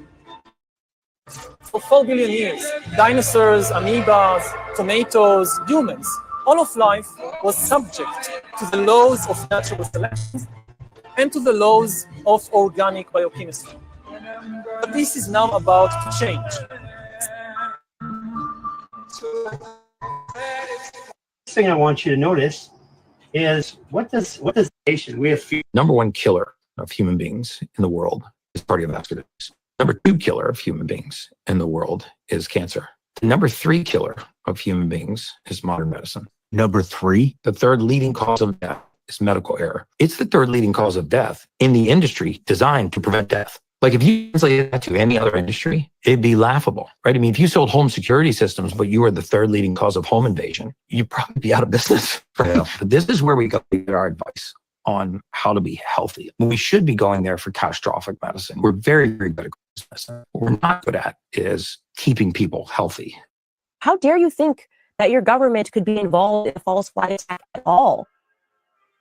For 4 billion years, dinosaurs, amoebas, tomatoes, humans, all of life was subject to the laws of natural selection and to the laws of organic biochemistry. But this is now about to change. Thing I want you to notice is what does nation we have number one killer of human beings in the world is cardiovascular disease. Number two killer of human beings in the world is cancer. The number three killer of human beings is modern medicine. Number three, the third leading cause of death is medical error. It's the third leading cause of death in the industry designed to prevent death. Like if you translate that to any other industry, it'd be laughable, right? I mean, if you sold home security systems, but you were the third leading cause of home invasion, you'd probably be out of business. Right? Yeah. But this is where we go to get our advice on how to be healthy. We should be going there for catastrophic medicine. We're very, very good at medicine. What we're not good at is keeping people healthy. How dare you think that your government could be involved in a false flag attack at all?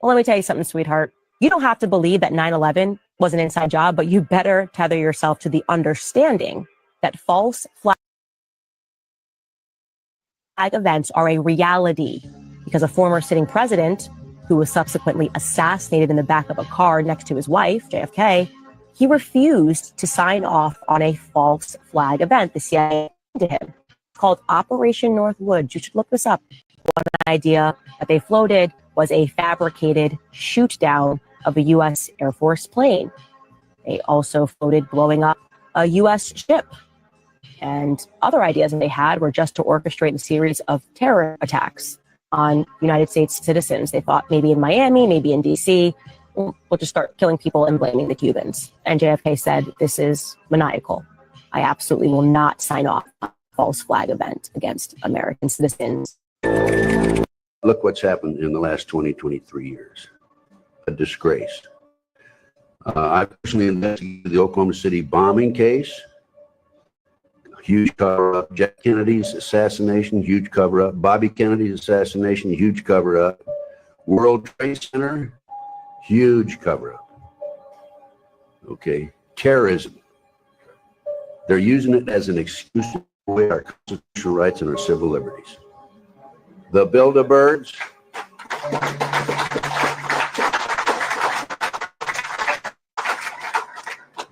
Well, let me tell you something, sweetheart. You don't have to believe that 9/11 was an inside job, but you better tether yourself to the understanding that false flag events are a reality because a former sitting president who was subsequently assassinated in the back of a car next to his wife, JFK, he refused to sign off on a false flag event. The CIA to him. It's called Operation Northwoods. You should look this up. One idea that they floated was a fabricated shoot down of a U.S. Air Force plane. They also floated blowing up a U.S. ship. And other ideas that they had were just to orchestrate a series of terror attacks on United States citizens. They thought maybe in Miami, maybe in D.C., we'll just start killing people and blaming the Cubans. And JFK said, this is maniacal. I absolutely will not sign off on a false flag event against American citizens. Look what's happened in the last 23 years. A disgrace. I personally investigated the Oklahoma City bombing case. Huge cover-up. Jack Kennedy's assassination, huge cover-up. Bobby Kennedy's assassination, huge cover-up. World Trade Center, huge cover-up. Okay. Terrorism. They're using it as an excuse to avoid our constitutional rights and our civil liberties. The Bilderbergs.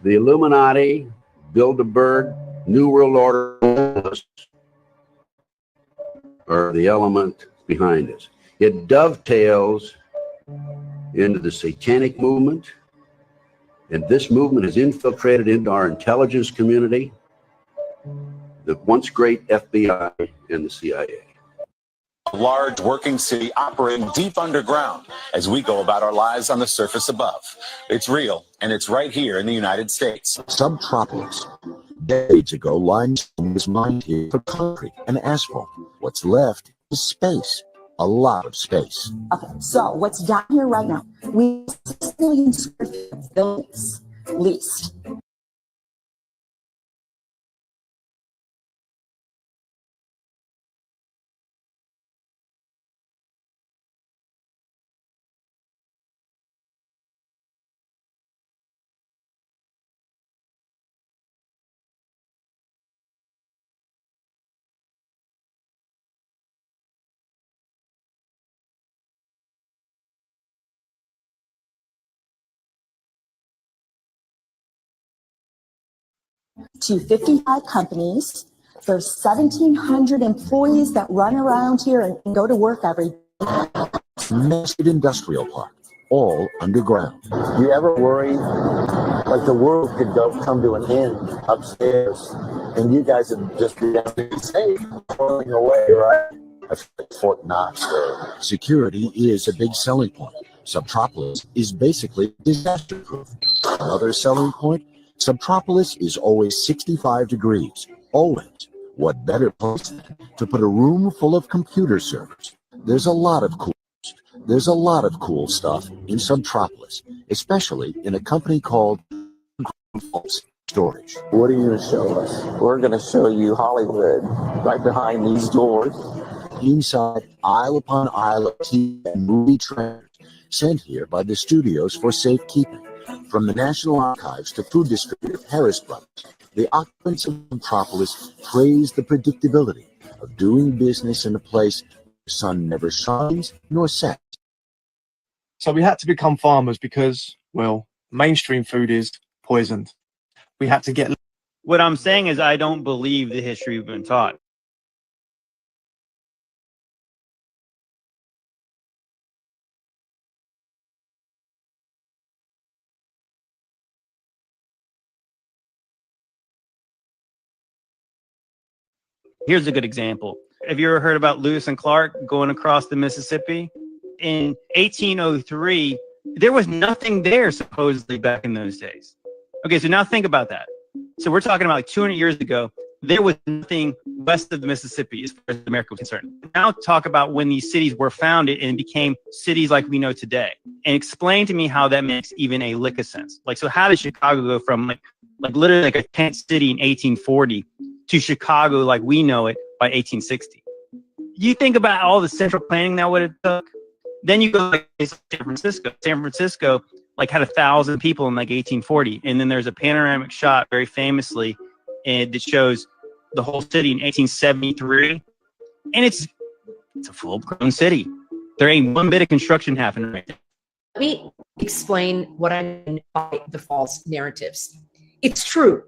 The Illuminati, Bilderberg, New World Order are the element behind this. It dovetails into the satanic movement, and this movement has infiltrated into our intelligence community, the once great FBI and the CIA. A large working city operating deep underground as we go about our lives on the surface above. It's real, and it's right here in the United States. Subtropolis. Decades ago, limestone was mined here for concrete and asphalt. What's left is space. A lot of space. Okay, so what's down here right now? We have 6 million square feet of buildings leased. to 55 companies. There's 1,700 employees that run around here and go to work every day. Massive industrial park, all underground. Do you ever worry like the world could come to an end upstairs and you guys would just be down to safe, falling away, right? That's like Fort Knox there. Security is a big selling point. Subtropolis is basically disaster-proof. Another selling point, Subtropolis is always 65 degrees, always. What better place than to put a room full of computer servers? There's a lot of cool stuff in Subtropolis, especially in a company called Storage. What are you going to show us? We're going to show you Hollywood right behind these doors. Inside, aisle upon aisle of TV and movie trailers sent here by the studios for safekeeping. From the National Archives to food distributor Harris Brothers, the occupants of Metropolis praise the predictability of doing business in a place where the sun never shines nor sets. So we had to become farmers because, well, mainstream food is poisoned. We had to get... What I'm saying is I don't believe the history we've been taught. Here's a good example. Have you ever heard about Lewis and Clark going across the Mississippi? In 1803, there was nothing there supposedly back in those days. Okay, so now think about that. So we're talking about like 200 years ago, there was nothing west of the Mississippi as far as America was concerned. Now talk about when these cities were founded and became cities like we know today. And explain to me how that makes even a lick of sense. Like, so how did Chicago go from like literally like a tent city in 1840 to Chicago like we know it by 1860? You think about all the central planning that would have took. Then you go like San Francisco. San Francisco like had 1,000 people in like 1840, and then there's a panoramic shot very famously, and it shows the whole city in 1873, and it's a full-grown city. There ain't one bit of construction happening right there. Let me explain what I mean by the false narratives. It's true.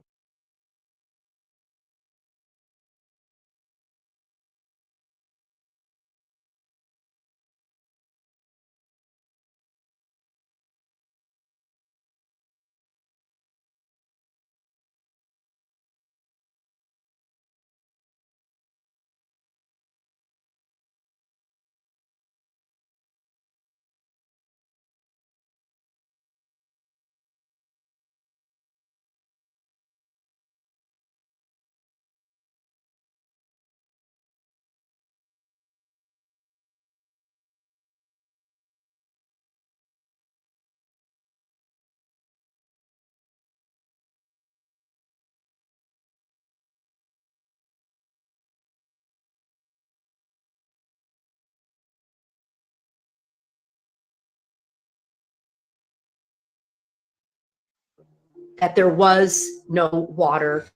That there was no water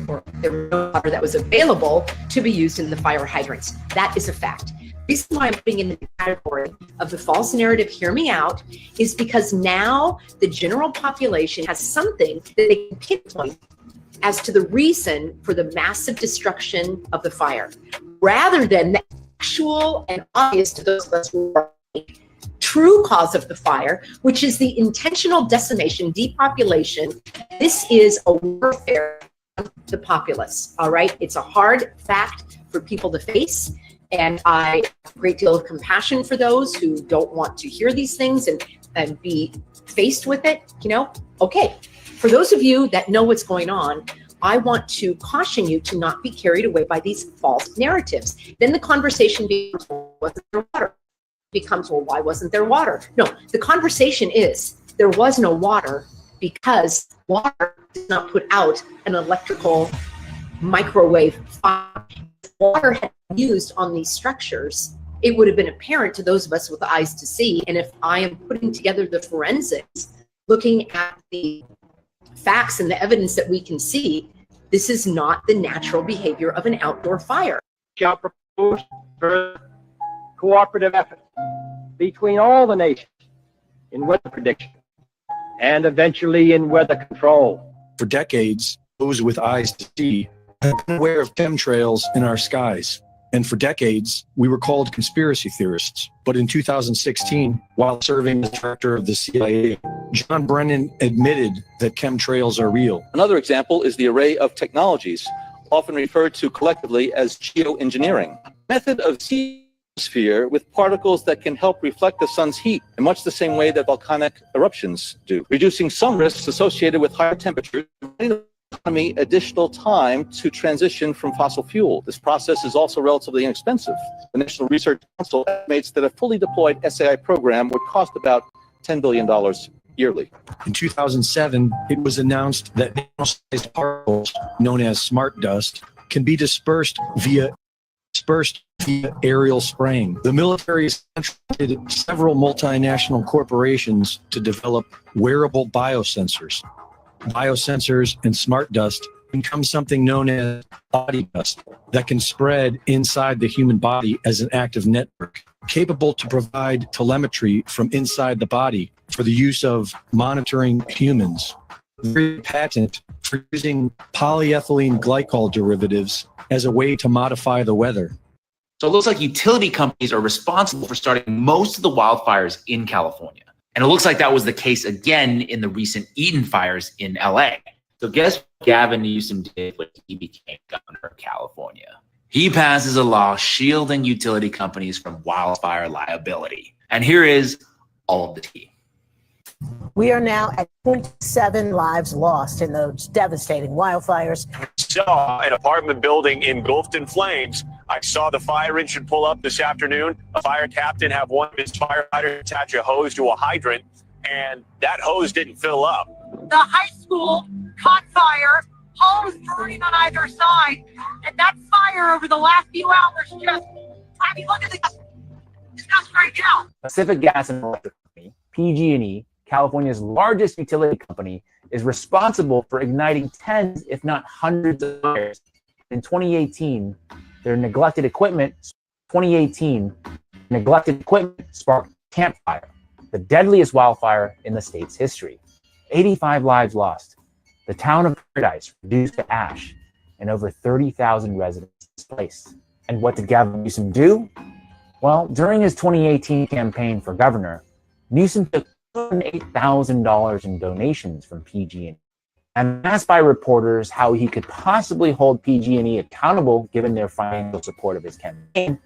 or there was no water that was available to be used in the fire hydrants. That is a fact. The reason why I'm putting in the category of the false narrative, hear me out, is because now the general population has something that they can pinpoint as to the reason for the massive destruction of the fire, rather than the actual and obvious to those of us who are true cause of the fire, which is the intentional decimation, depopulation. This is a warfare of the populace, all right? It's a hard fact for people to face, and I have a great deal of compassion for those who don't want to hear these things and be faced with it, you know? Okay, for those of you that know what's going on, I want to caution you to not be carried away by these false narratives. Then the conversation becomes, wasn't there water? Becomes, well, why wasn't there water? No, the conversation is there was no water because water does not put out an electrical microwave fire. If water had been used on these structures, it would have been apparent to those of us with eyes to see. And if I am putting together the forensics, looking at the facts and the evidence that we can see, this is not the natural behavior of an outdoor fire. Shall propose for cooperative effort between all the nations in weather prediction and eventually in weather control. For decades, those with eyes to see, have been aware of chemtrails in our skies. And for decades, we were called conspiracy theorists. But in 2016, while serving as director of the CIA, John Brennan admitted that chemtrails are real. Another example is the array of technologies, often referred to collectively as geoengineering, a method of sphere with particles that can help reflect the sun's heat in much the same way that volcanic eruptions do, reducing some risks associated with higher temperatures, providing the economy additional time to transition from fossil fuel. This process is also relatively inexpensive. The National Research Council estimates that a fully deployed SAI program would cost about $10 billion yearly. In 2007, it was announced that nano-sized particles, known as smart dust, can be dispersed via aerial spraying. The military has contracted several multinational corporations to develop wearable biosensors. Biosensors and smart dust become something known as body dust that can spread inside the human body as an active network, capable to provide telemetry from inside the body for the use of monitoring humans. Very patent for using polyethylene glycol derivatives as a way to modify the weather. So it looks like utility companies are responsible for starting most of the wildfires in California. And it looks like that was the case again in the recent Eden fires in LA. So guess what Gavin Newsom did when he became governor of California? He passes a law shielding utility companies from wildfire liability. And here is all of the tea. We are now at 0.7 lives lost in those devastating wildfires. Saw an apartment building engulfed in flames. I saw the fire engine pull up this afternoon. A fire captain have one of his firefighters attach a hose to a hydrant, and that hose didn't fill up. The high school caught fire, homes burning on either side, and that fire over the last few hours just, I mean, look at this. It's just right now. Pacific Gas and Electric Company, PG&E, California's largest utility company, is responsible for igniting tens, if not hundreds of fires. In 2018, their neglected equipment sparked Camp Fire, the deadliest wildfire in the state's history. 85 lives lost, the town of Paradise reduced to ash, and over 30,000 residents displaced. And what did Gavin Newsom do? Well, during his 2018 campaign for governor, Newsom took $208,000 in donations from PG&E and asked by reporters how he could possibly hold PG&E accountable given their financial support of his campaign.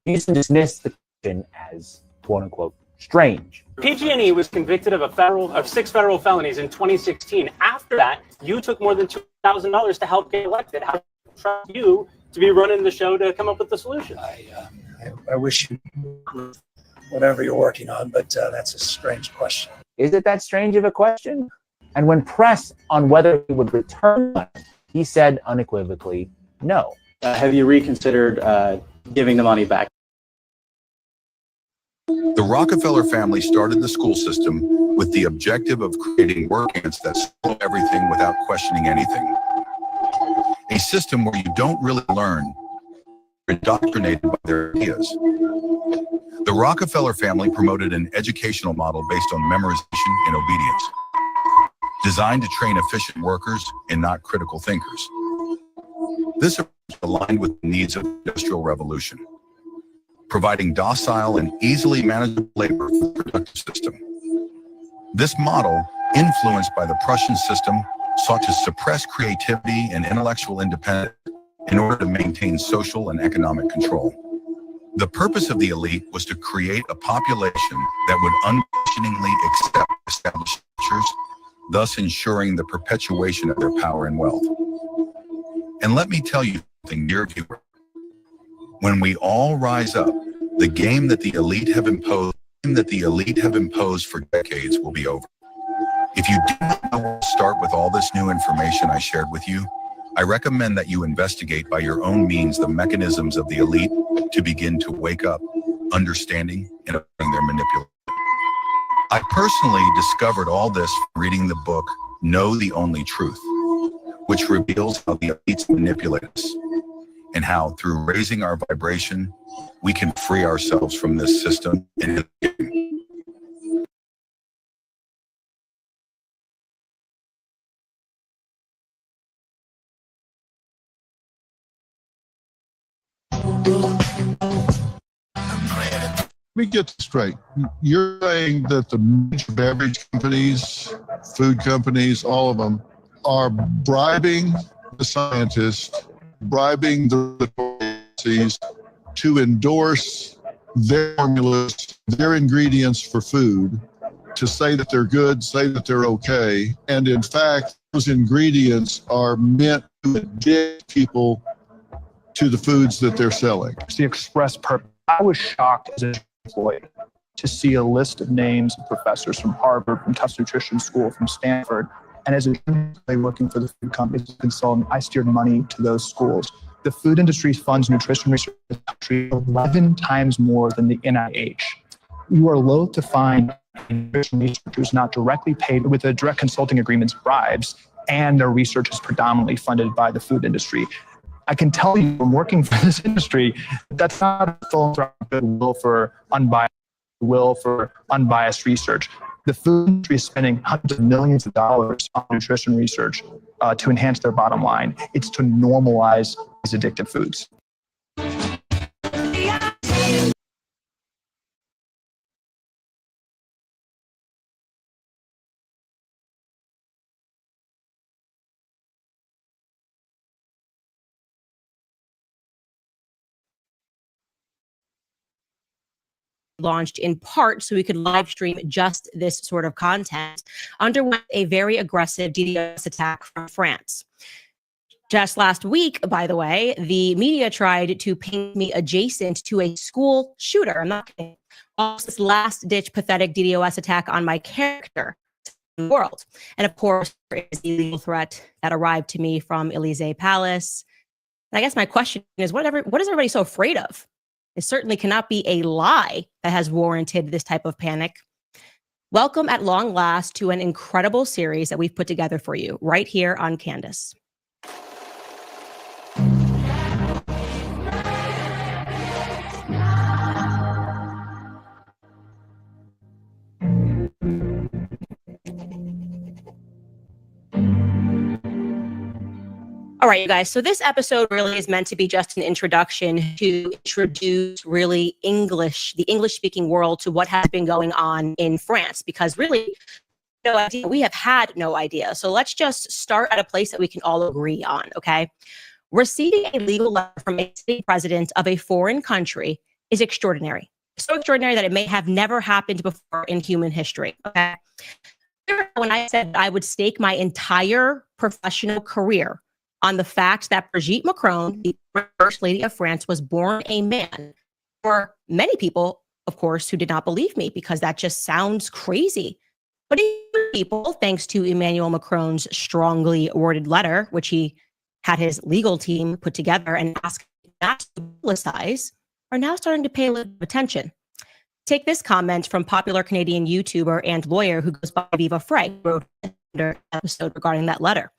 Newsom dismissed the question as quote-unquote strange. PG&E was convicted of 6 federal felonies in 2016. After that, you took more than $2,000 to help get elected. How do I trust you to be running the show to come up with the solution? I wish you whatever you're working on, but that's a strange question. Is it that strange of a question? And when pressed on whether he would return money, he said unequivocally, no. Have you reconsidered giving the money back? The Rockefeller family started the school system with the objective of creating work ants that solve everything without questioning anything. A system where you don't really learn, you're indoctrinated by their ideas. The Rockefeller family promoted an educational model based on memorization and obedience, designed to train efficient workers and not critical thinkers. This approach aligned with the needs of the Industrial Revolution, providing docile and easily manageable labor for the productive system. This model, influenced by the Prussian system, sought to suppress creativity and intellectual independence in order to maintain social and economic control. The purpose of the elite was to create a population that would unquestioningly accept established structures, thus ensuring the perpetuation of their power and wealth. And let me tell you something, dear viewer. When we all rise up, the game that the elite have imposed for decades will be over. If you do not know where to start with all this new information I shared with you, I recommend that you investigate by your own means the mechanisms of the elite to begin to wake up, understanding, and applying their manipulation. I personally discovered all this from reading the book, Know the Only Truth, which reveals how the elites manipulate us and how, through raising our vibration, we can free ourselves from this system and me get this straight. You're saying that the major beverage companies, food companies, all of them are bribing the scientists, bribing the agencies to endorse their formulas, their ingredients for food, to say that they're good, say that they're okay. And in fact, those ingredients are meant to addict people to the foods that they're selling. It's the express purpose. I was shocked as an employee to see a list of names of professors from Harvard, from Tufts Nutrition School, from Stanford. And as a employee working for the food companies consultant, I steered money to those schools. The food industry funds nutrition research in the country 11 times more than the NIH. You are loath to find nutrition researchers not directly paid with the direct consulting agreements bribes, and their research is predominantly funded by the food industry. I can tell you from working for this industry, that's not a philanthropic will for unbiased research. The food industry is spending hundreds of millions of dollars on nutrition research to enhance their bottom line. It's to normalize these addictive foods. Launched in part so we could live stream just this sort of content, underwent a very aggressive DDoS attack from France. Just last week, by the way, the media tried to paint me adjacent to a school shooter. I'm not kidding. Also, this last-ditch pathetic DDoS attack on my character in the world. And of course, there is the legal threat that arrived to me from Élysée Palace. And I guess my question is, what is everybody so afraid of? It certainly cannot be a lie that has warranted this type of panic. Welcome at long last to an incredible series that we've put together for you right here on Candace. All right, you guys. So this episode really is meant to be just an introduction to introduce really the English-speaking world to what has been going on in France, because really, no idea. We have had no idea. So let's just start at a place that we can all agree on, okay? Receiving a legal letter from a sitting president of a foreign country is extraordinary. So extraordinary that it may have never happened before in human history, okay? When I said I would stake my entire professional career on the fact that Brigitte Macron, the First Lady of France, was born a man. For many people, of course, who did not believe me, because that just sounds crazy. But even people, thanks to Emmanuel Macron's strongly worded letter, which he had his legal team put together and asked not to publicize, are now starting to pay a little attention. Take this comment from popular Canadian YouTuber and lawyer who goes by Viva Frey, who wrote an episode regarding that letter.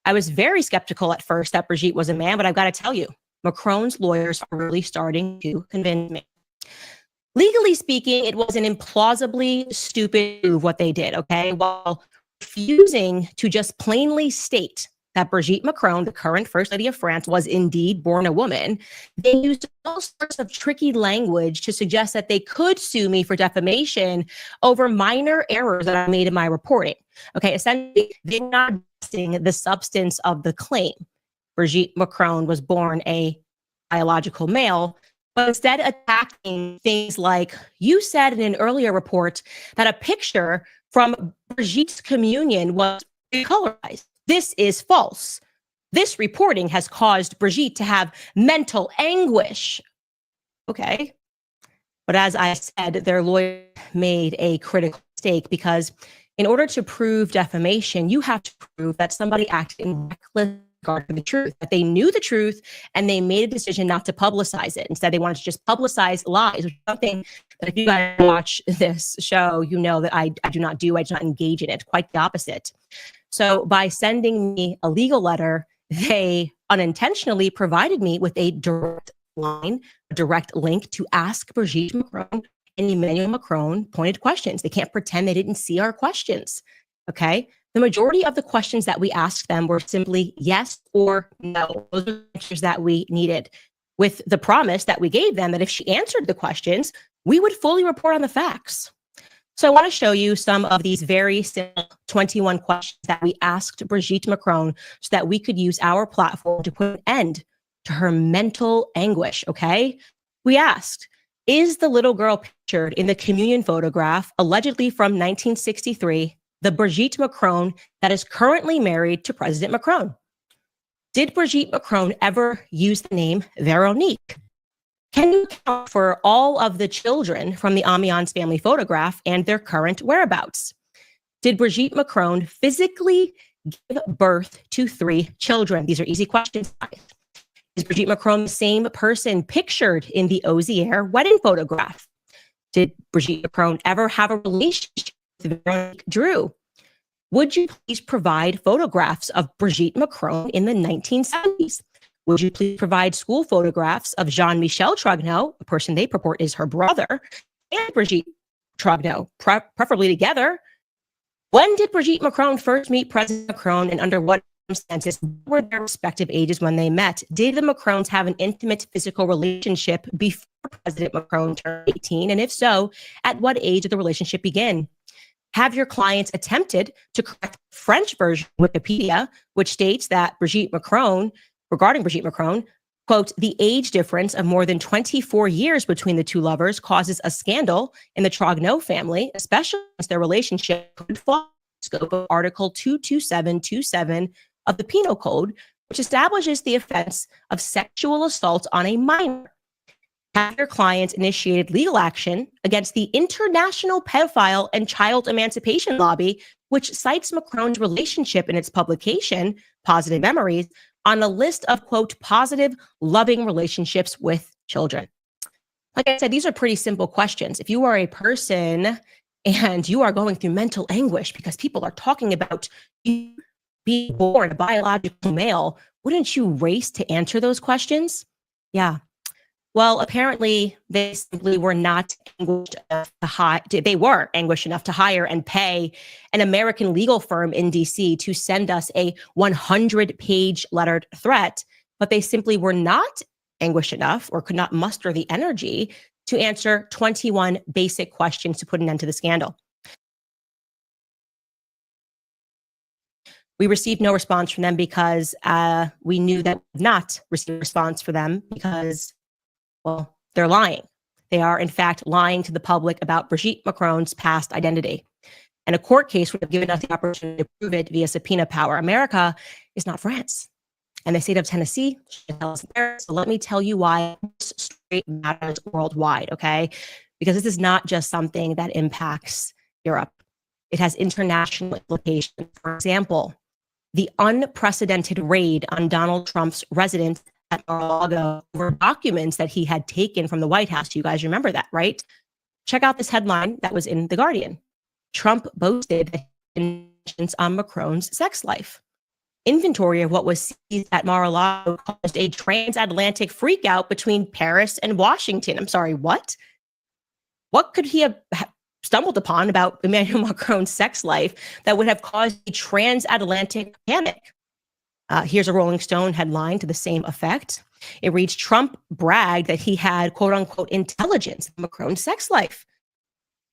I was very skeptical at first that Brigitte was a man, but I've got to tell you, Macron's lawyers are really starting to convince me. Legally speaking, it was an implausibly stupid move what they did, okay? While refusing to just plainly state that Brigitte Macron, the current First Lady of France, was indeed born a woman, they used all sorts of tricky language to suggest that they could sue me for defamation over minor errors that I made in my reporting. Okay, essentially, they're not addressing the substance of the claim. Brigitte Macron was born a biological male, but instead attacking things like, you said in an earlier report that a picture from Brigitte's communion was colorized. This is false. This reporting has caused Brigitte to have mental anguish. Okay. But as I said, their lawyer made a critical mistake, because in order to prove defamation, you have to prove that somebody acted in reckless regard for the truth, that they knew the truth and they made a decision not to publicize it. Instead, they wanted to just publicize lies, which is something that if you guys watch this show, you know that I do not do. I do not engage in it. Quite the opposite. So by sending me a legal letter, they unintentionally provided me with a direct line, a direct link to ask Brigitte Macron and Emmanuel Macron pointed questions. They can't pretend they didn't see our questions, okay? The majority of the questions that we asked them were simply yes or no. Those are the answers that we needed, with the promise that we gave them that if she answered the questions, we would fully report on the facts. So I want to show you some of these very simple 21 questions that we asked Brigitte Macron so that we could use our platform to put an end to her mental anguish, okay? We asked, is the little girl pictured in the communion photograph, allegedly from 1963, the Brigitte Macron that is currently married to President Macron? Did Brigitte Macron ever use the name Veronique? Can you account for all of the children from the Amiens family photograph and their current whereabouts? Did Brigitte Macron physically give birth to 3 children? These are easy questions, guys. Is Brigitte Macron the same person pictured in the Ozier wedding photograph? Did Brigitte Macron ever have a relationship with Veronique Drew? Would you please provide photographs of Brigitte Macron in the 1970s? Would you please provide school photographs of Jean-Michel Trogneau, a person they purport is her brother, and Brigitte Trogneau, preferably together? When did Brigitte Macron first meet President Macron, and under what circumstances? What were their respective ages when they met? Did the Macrons have an intimate physical relationship before President Macron turned 18? And if so, at what age did the relationship begin? Have your clients attempted to correct the French version of Wikipedia, which states that Brigitte Macron, regarding Brigitte Macron, quote, the age difference of more than 24 years between the two lovers causes a scandal in the Trogneau family, especially since their relationship could fall in the scope of Article 22727 of the Penal Code, which establishes the offense of sexual assault on a minor. Have your clients initiated legal action against the International Pedophile and Child Emancipation Lobby, which cites Macron's relationship in its publication, Positive Memories, on a list of, quote, positive, loving relationships with children? Like I said, these are pretty simple questions. If you are a person and you are going through mental anguish because people are talking about you being born a biological male, wouldn't you race to answer those questions? Yeah. Well, apparently they simply were not anguished enough to hire. They were anguished enough to hire and pay an American legal firm in DC to send us a 100-page lettered threat, but they simply were not anguished enough or could not muster the energy to answer 21 basic questions to put an end to the scandal. We received no response from them because we knew that we would not receive a response from them because, well, they're lying. They are, in fact, lying to the public about Brigitte Macron's past identity. And a court case would have given us the opportunity to prove it via subpoena power. America is not France. And the state of Tennessee should tell us there. So let me tell you why this story matters worldwide, okay? Because this is not just something that impacts Europe. It has international implications. For example, the unprecedented raid on Donald Trump's residence at Mar-a-Lago over documents that he had taken from the White House. You guys remember that, right? Check out this headline that was in The Guardian. Trump boasted that he had on Macron's sex life. Inventory of what was seized at Mar-a-Lago caused a transatlantic freakout between Paris and Washington. I'm sorry, what? What could he have stumbled upon about Emmanuel Macron's sex life that would have caused a transatlantic panic? Here's a Rolling Stone headline to the same effect. It reads, Trump bragged that he had, quote unquote, intelligence of Macron's sex life.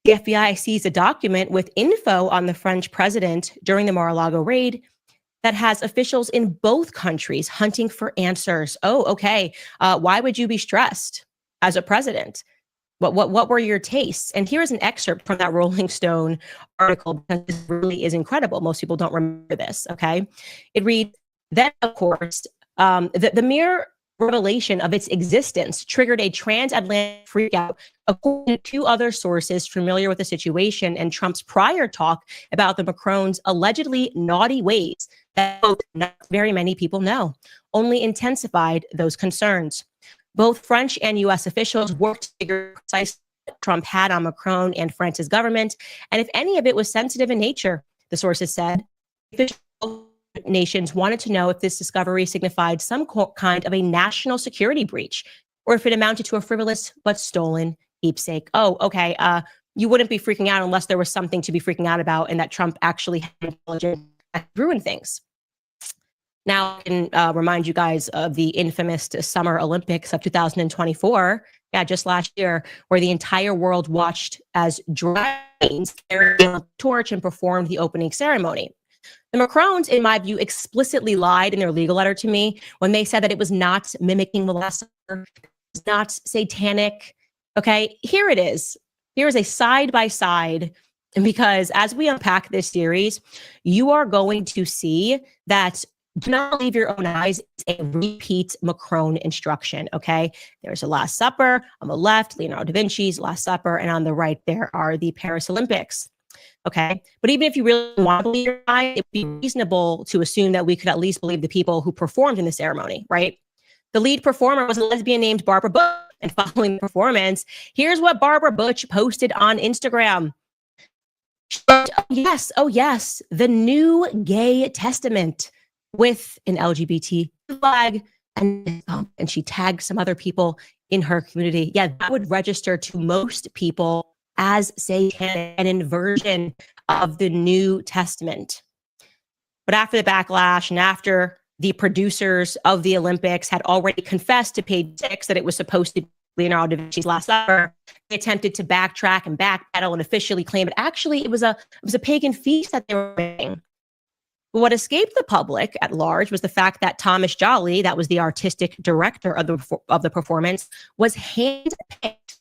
The FBI seized a document with info on the French president during the Mar-a-Lago raid that has officials in both countries hunting for answers. Oh, okay. Why would you be stressed as a president? What were your tastes? And here is an excerpt from that Rolling Stone article, because this really is incredible. Most people don't remember this, okay? It reads, then, of course, the mere revelation of its existence triggered a transatlantic freakout, according to 2 other sources familiar with the situation and Trump's prior talk about the Macrons' allegedly naughty ways that not very many people know, only intensified those concerns. Both French and U.S. officials worked to figure out precisely what Trump had on Macron and France's government, and if any of it was sensitive in nature, the sources said. Official nations wanted to know if this discovery signified some kind of a national security breach, or if it amounted to a frivolous but stolen keepsake. Oh, okay. You wouldn't be freaking out unless there was something to be freaking out about, and that Trump actually had intelligence that ruined things. Now, I can remind you guys of the infamous Summer Olympics of 2024 Yeah, just last year, where the entire world watched as drag queens carried a torch and performed the opening ceremony. The Macrons, in my view, explicitly lied in their legal letter to me when they said that it was not mimicking the Last Supper, it's not satanic. Okay, here it is. Here is a side-by-side. And because as we unpack this series, you are going to see that do not believe your own eyes is a repeat Macron instruction, okay? There's a Last Supper. On the left, Leonardo da Vinci's Last Supper, and on the right, there are the Paris Olympics. Okay. But even if you really want to believe your eye, it would be reasonable to assume that we could at least believe the people who performed in the ceremony, right? The lead performer was a lesbian named Barbara Bush. And following the performance, here's what Barbara Bush posted on Instagram. Oh yes, the new gay testament with an LGBT flag. And she tagged some other people in her community. Yeah, that would register to most people as satanic, an inversion of the New Testament. But after the backlash and after the producers of the Olympics had already confessed to Page Six that it was supposed to be Leonardo da Vinci's Last Supper, they attempted to backtrack and backpedal and officially claim it. Actually, it was a pagan feast that they were making. But what escaped the public at large was the fact that Thomas Jolly, that was the artistic director of the performance, was handpicked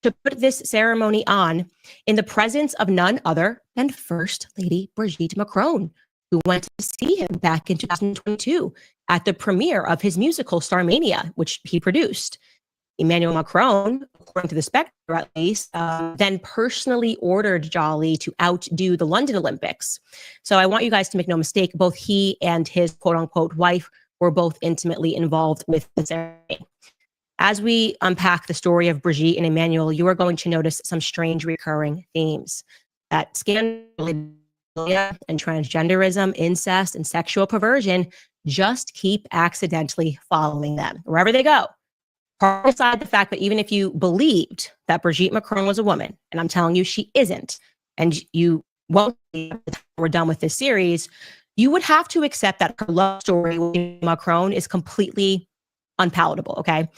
to put this ceremony on in the presence of none other than First Lady Brigitte Macron, who went to see him back in 2022 at the premiere of his musical Starmania, which he produced. Emmanuel Macron, according to the Spectator at least, then personally ordered Jolly to outdo the London Olympics. So I want you guys to make no mistake, both he and his quote-unquote wife were both intimately involved with the ceremony. As we unpack the story of Brigitte and Emmanuel, you are going to notice some strange recurring themes. That scandal and transgenderism, incest, and sexual perversion just keep accidentally following them wherever they go. Part aside the fact that even if you believed that Brigitte Macron was a woman, and I'm telling you she isn't, and you won't be by the time we're done with this series, you would have to accept that her love story with Macron is completely unpalatable, okay?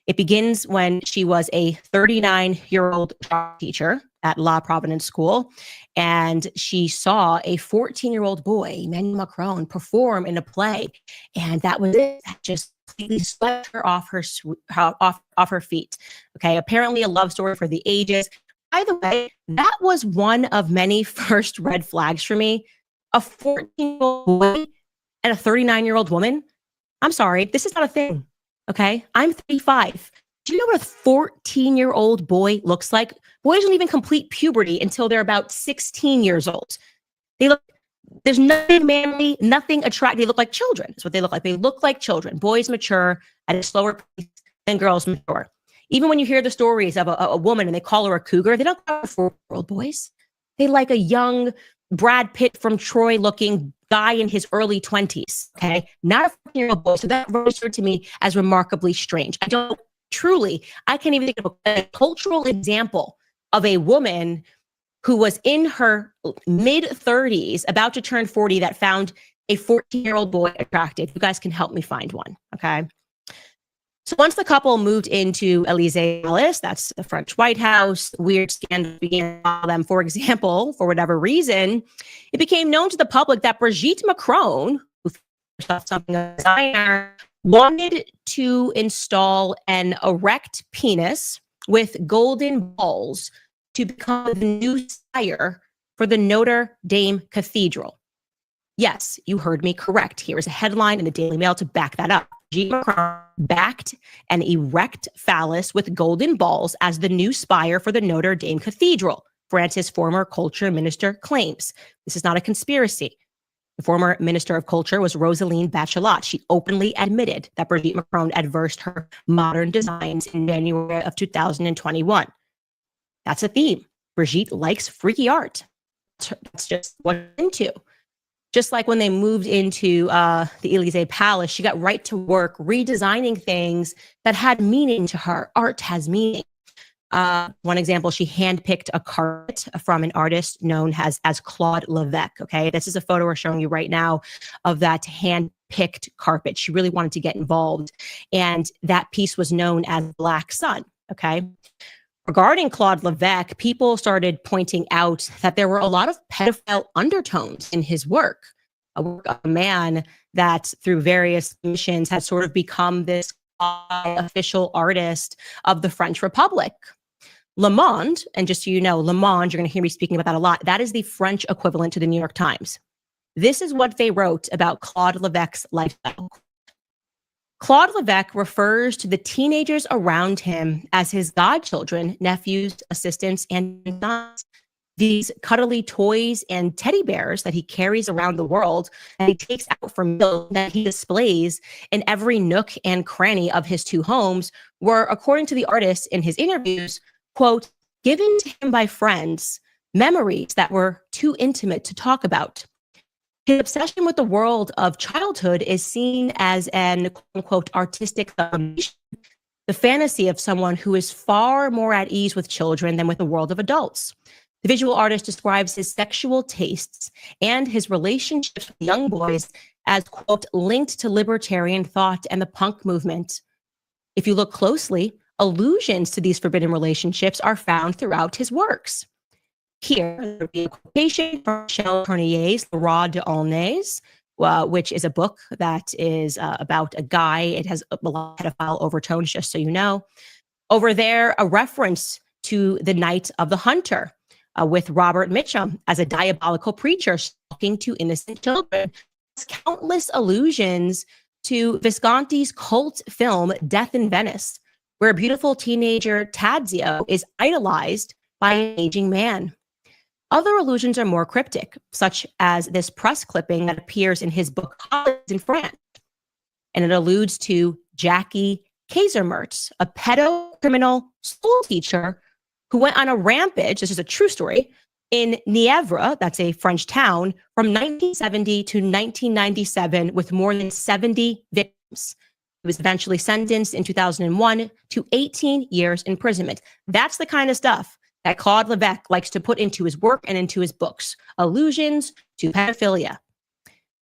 It begins when she was a 39-year-old teacher at La Providence School, and she saw a 14-year-old boy, Emmanuel Macron, perform in a play, and that was it. That just completely swept her off her feet. Okay, apparently a love story for the ages. By the way, that was one of many first red flags for me. A 14-year-old boy and a 39-year-old woman. I'm sorry, this is not a thing. Okay, I'm 35. Do you know what a 14-year-old boy looks like? Boys don't even complete puberty until they're about 16 years old. There's nothing manly, nothing attractive. They look like children. That's what they look like. They look like children. Boys mature at a slower pace than girls mature. Even when you hear the stories of a woman and they call her a cougar, they don't call her 4-year-old boys. They like a young Brad Pitt from Troy looking guy in his early 20s, okay? Not a 14-year-old boy. So that registered to me as remarkably strange. I can't even think of a cultural example of a woman who was in her mid-30s, about to turn 40, that found a 14-year-old boy attractive. You guys can help me find one, okay? So once the couple moved into Élysée Palace, that's the French White House, weird scandals began to follow them. For example, for whatever reason, it became known to the public that Brigitte Macron, who thought something of a designer, wanted to install an erect penis with golden balls to become the new spire for the Notre Dame Cathedral. Yes, you heard me correct. Here is a headline in the Daily Mail to back that up. Brigitte Macron backed an erect phallus with golden balls as the new spire for the Notre Dame Cathedral, France's former culture minister claims. This is not a conspiracy. The former Minister of Culture was Roselyne Bachelot. She openly admitted that Brigitte Macron adversed her modern designs in January of 2021. That's a theme. Brigitte likes freaky art. That's just what she's into. Just like when they moved into the Élysée Palace, she got right to work redesigning things that had meaning to her. Art has meaning. One example, she handpicked a carpet from an artist known as Claude Levesque. Okay, this is a photo we're showing you right now of that handpicked carpet. She really wanted to get involved, and that piece was known as Black Sun. Okay. Regarding Claude Levesque, people started pointing out that there were a lot of pedophile undertones in his work. A work of a man that, through various missions, has sort of become this official artist of the French Republic. Le Monde, and just so you know, Le Monde, you're going to hear me speaking about that a lot, that is the French equivalent to the New York Times. This is what they wrote about Claude Levesque's lifestyle. Claude Levesque refers to the teenagers around him as his godchildren, nephews, assistants, and sons. These cuddly toys and teddy bears that he carries around the world and he takes out for meals that he displays in every nook and cranny of his two homes were, according to the artist in his interviews, quote, given to him by friends, memories that were too intimate to talk about. His obsession with the world of childhood is seen as an quote-unquote artistic foundation, the fantasy of someone who is far more at ease with children than with the world of adults. The visual artist describes his sexual tastes and his relationships with young boys as, quote, linked to libertarian thought and the punk movement. If you look closely, allusions to these forbidden relationships are found throughout his works. Here, there will be a quotation from Michel Tournier's Le Roi de Aulnay, which is a book that is about a guy. It has a lot of pedophile overtones, just so you know. Over there, a reference to The Night of the Hunter with Robert Mitchum as a diabolical preacher talking to innocent children. There's countless allusions to Visconti's cult film Death in Venice, where a beautiful teenager, Tadzio, is idolized by an aging man. Other allusions are more cryptic, such as this press clipping that appears in his book College in France. And it alludes to Jackie Kaisermertz, a pedo-criminal school teacher who went on a rampage, this is a true story, in Nièvre, that's a French town, from 1970 to 1997 with more than 70 victims. He was eventually sentenced in 2001 to 18 years imprisonment. That's the kind of stuff that Claude Levesque likes to put into his work and into his books, allusions to pedophilia.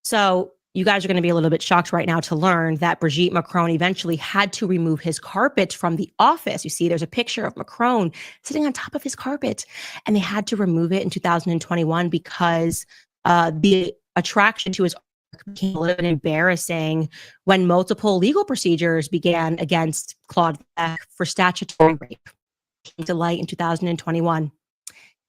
So you guys are going to be a little bit shocked right now to learn that Brigitte Macron eventually had to remove his carpet from the office. You see, there's a picture of Macron sitting on top of his carpet, and they had to remove it in 2021 because the attraction to his work became a little bit embarrassing when multiple legal procedures began against Claude Levesque for statutory rape. Came to light in 2021.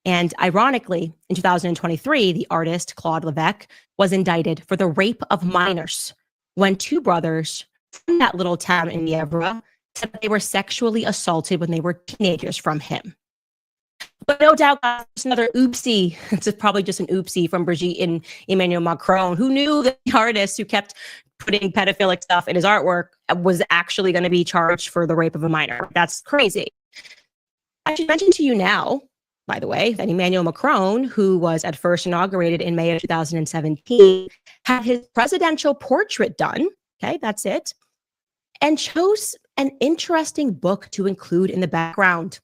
And ironically, in 2023, the artist Claude Levesque was indicted for the rape of minors when two brothers from that little town in Nièvre said that they were sexually assaulted when they were teenagers from him. But no doubt, it's another oopsie. It's probably just an oopsie from Brigitte and Emmanuel Macron, who knew that the artist who kept putting pedophilic stuff in his artwork was actually going to be charged for the rape of a minor. That's crazy. I should mention to you now, by the way, that Emmanuel Macron, who was at first inaugurated in May of 2017, had his presidential portrait done. Okay, that's it. And chose an interesting book to include in the background.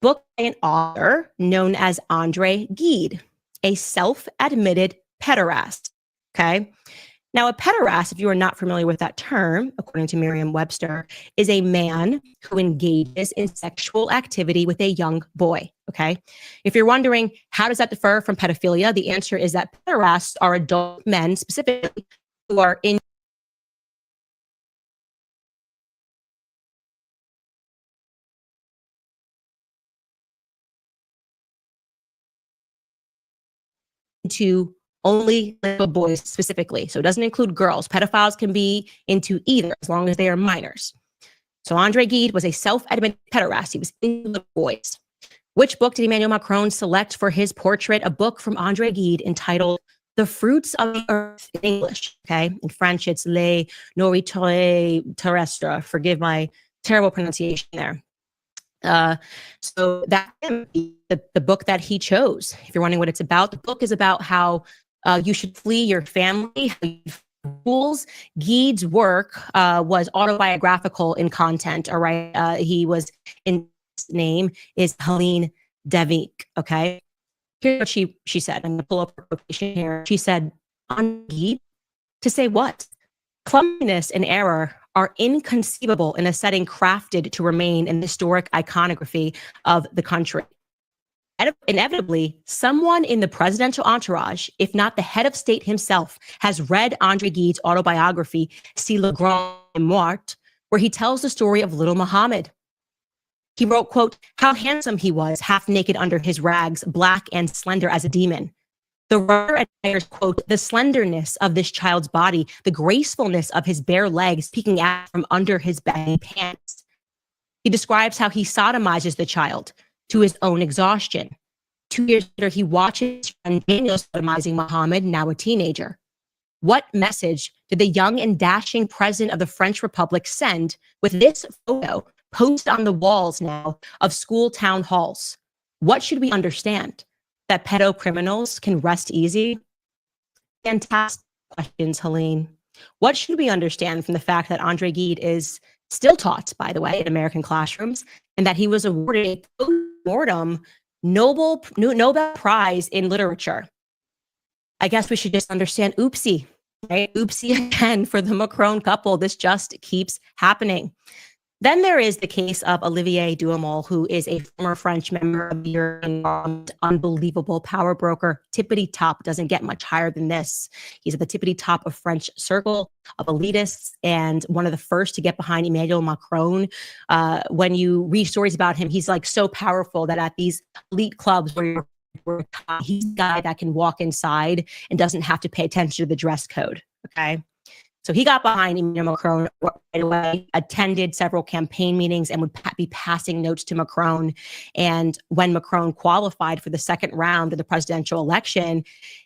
Book by an author known as André Gide, a self-admitted pederast. Okay. Now, a pederast, if you are not familiar with that term, according to Merriam-Webster, is a man who engages in sexual activity with a young boy, okay? If you're wondering, how does that differ from pedophilia? The answer is that pederasts are adult men, specifically, who are into only little boys specifically. So it doesn't include girls. Pedophiles can be into either as long as they are minors. So André Gide was a self-admitted pederast. He was into little boys. Which book did Emmanuel Macron select for his portrait? A book from André Gide entitled The Fruits of the Earth in English. Okay. In French, it's Les Nourritures Terrestres. Forgive my terrible pronunciation there. So that's the book that he chose. If you're wondering what it's about, the book is about how you should flee your family, rules. Gide's work was autobiographical in content. All right, he was in. His name is Helene Devic. Okay, here's what she said. I'm going to pull up her quotation here. She said, "On Gide, to say what? Clumsiness and error are inconceivable in a setting crafted to remain in the historic iconography of the country. Inevitably, someone in the presidential entourage, if not the head of state himself, has read Andre Gide's autobiography, Si le Grand est mort, where he tells the story of little Muhammad. He wrote, quote, how handsome he was, half naked under his rags, black and slender as a demon. The writer admires, quote, the slenderness of this child's body, the gracefulness of his bare legs peeking out from under his baggy pants. He describes how he sodomizes the child to his own exhaustion. 2 years later, he watches his friend Daniel sodomizing Muhammad, now a teenager. What message did the young and dashing president of the French Republic send with this photo posted on the walls now of school town halls? What should we understand? That pedo criminals can rest easy? Fantastic questions, Helene. What should we understand from the fact that Andre Gide is still taught, by the way, in American classrooms, and that he was awarded a post-mortem Nobel Prize in literature? I guess we should just understand oopsie, right? Oopsie again for the Macron couple. This just keeps happening. Then there is the case of Olivier Duhamel, who is a former French member of the European unbelievable power broker. Tippity top, doesn't get much higher than this. He's at the tippity top of French circle of elitists and one of the first to get behind Emmanuel Macron. When you read stories about him, he's like so powerful that at these elite clubs where he's the guy that can walk inside and doesn't have to pay attention to the dress code. Okay. So he got behind Emmanuel Macron right away, attended several campaign meetings, and would be passing notes to Macron. And when Macron qualified for the second round of the presidential election,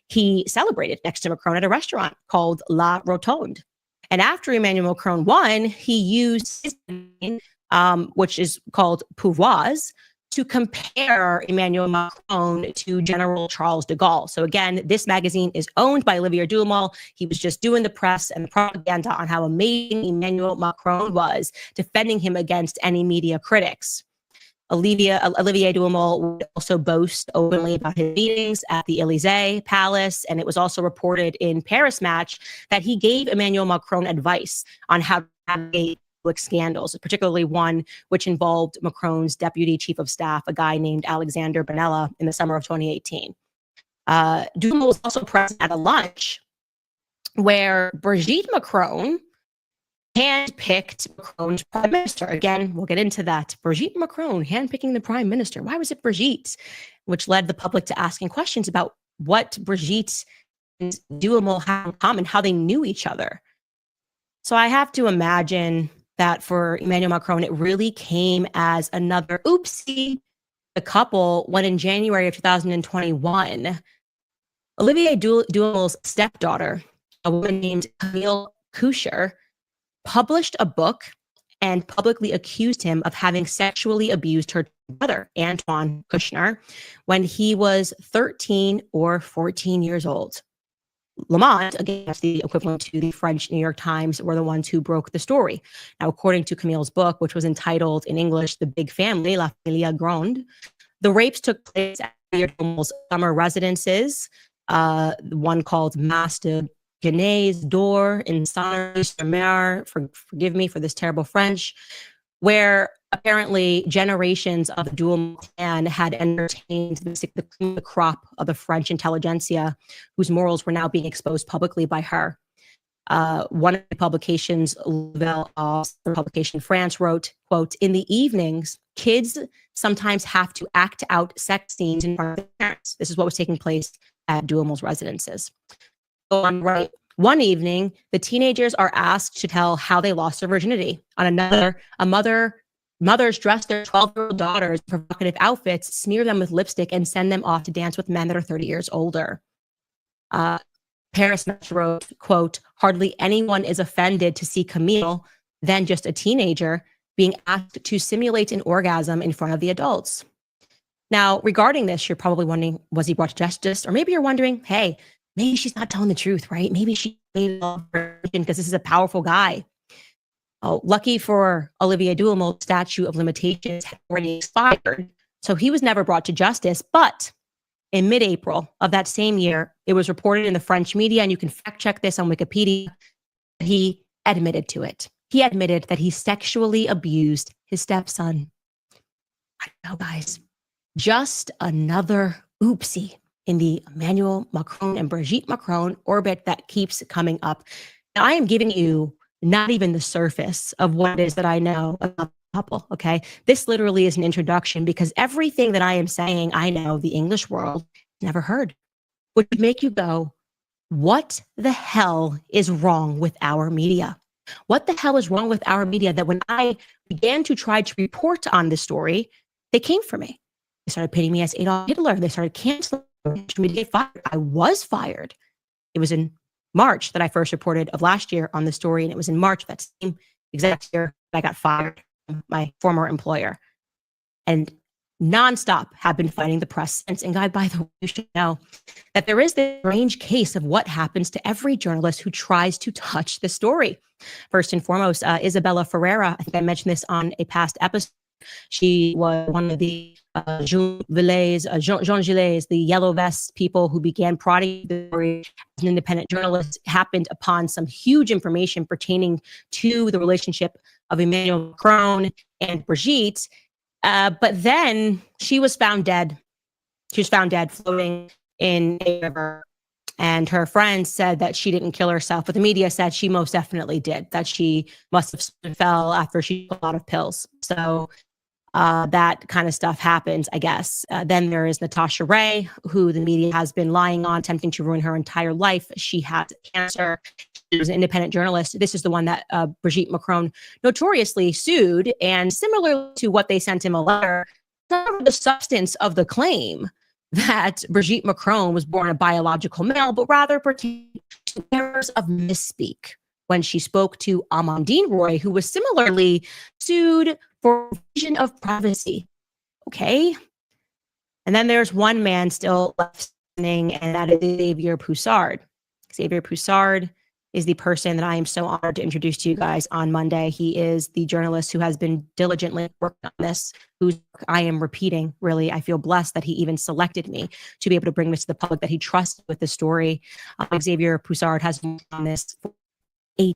he celebrated next to Macron at a restaurant called La Rotonde. And after Emmanuel Macron won, he used his name, which is called Pouvoirs, to compare Emmanuel Macron to General Charles de Gaulle. So again, this magazine is owned by Olivier Duhamel. He was just doing the press and the propaganda on how amazing Emmanuel Macron was, defending him against any media critics. Olivier Duhamel would also boast openly about his meetings at the Élysée Palace, and it was also reported in Paris Match that he gave Emmanuel Macron advice on how to navigate scandals, particularly one which involved Macron's deputy chief of staff, a guy named Alexander Benalla, in the summer of 2018. Duhamel was also present at a lunch where Brigitte Macron handpicked Macron's prime minister. Again, we'll get into that. Brigitte Macron handpicking the prime minister. Why was it Brigitte? Which led the public to asking questions about what Brigitte and Duhamel had in common, how they knew each other. So I have to imagine that for Emmanuel Macron, it really came as another oopsie, the couple, when in January of 2021, Olivier Duhamel's stepdaughter, a woman named Camille Coucher, published a book and publicly accused him of having sexually abused her brother, Antoine Kushner, when he was 13 or 14 years old. Le Monde, again, that's the equivalent to the French New York Times, were the ones who broke the story. Now, according to Camille's book, which was entitled in English, The Big Family, La Famille Grande, the rapes took place at Duhamel's summer residences, one called Mas de Gonesse d'Or in Saint-Mer, forgive me for this terrible French, where apparently generations of the Duhamel clan had entertained the crop of the French intelligentsia, whose morals were now being exposed publicly by her. One of the publications, the publication France, wrote, quote, in the evenings, kids sometimes have to act out sex scenes in front of their parents. This is what was taking place at Duhamel's residences. So on right, one evening, the teenagers are asked to tell how they lost their virginity. On another, mothers dress their 12-year-old daughters in provocative outfits, smear them with lipstick, and send them off to dance with men that are 30 years older. Paris Match wrote, quote, hardly anyone is offended to see Camille, then just a teenager, being asked to simulate an orgasm in front of the adults. Now, regarding this, you're probably wondering, was he brought to justice? Or maybe you're wondering, hey, maybe she's not telling the truth, right? Maybe she made love because this is a powerful guy. Oh, lucky for Olivier Duhamel, statute of limitations had already expired, so he was never brought to justice. But in mid-April of that same year, it was reported in the French media, and you can fact check this on Wikipedia, he admitted to it. he admitted that he sexually abused his stepson. I know, guys, just another oopsie in the Emmanuel Macron and Brigitte Macron orbit that keeps coming up. Now, I am giving you not even the surface of what it is that I know about the couple, okay? This literally is an introduction because everything that I am saying, I know the English world never heard, which would make you go, what the hell is wrong with our media? What the hell is wrong with our media that when I began to try to report on this story, they came for me. They started painting me as Adolf Hitler. They started canceling me to get fired. I was fired. It was in March that I first reported of last year on the story, and it was in March that same exact year that I got fired from my former employer. And nonstop have been fighting the press since. And God, by the way, you should know that there is this strange case of what happens to every journalist who tries to touch the story. First and foremost, Isabella Ferreira, I think I mentioned this on a past episode. She was one of the Jean Gilets, the yellow vest people who began prodding the story as an independent journalist, happened upon some huge information pertaining to the relationship of Emmanuel Macron and Brigitte. But then she was found dead. She was found dead floating in a river. And her friends said that she didn't kill herself, but the media said she most definitely did, that she must have fell after she took a lot of pills. So that kind of stuff happens, I guess. Then there is Natasha Ray, who the media has been lying on, attempting to ruin her entire life. She had cancer. She was an independent journalist. This is the one that Brigitte Macron notoriously sued. And similar to what they sent him a letter, not the substance of the claim that Brigitte Macron was born a biological male, but rather pertaining to errors of misspeak when she spoke to Amandine Roy, who was similarly sued for invasion of privacy. Okay. And then there's one man still left standing, and that is Xavier Poussard. Xavier Poussard is the person that I am so honored to introduce to you guys on Monday. He is the journalist who has been diligently working on this, whose I am repeating, really. I feel blessed that he even selected me to be able to bring this to the public, that he trusts with the story. Xavier Poussard has been on this for 8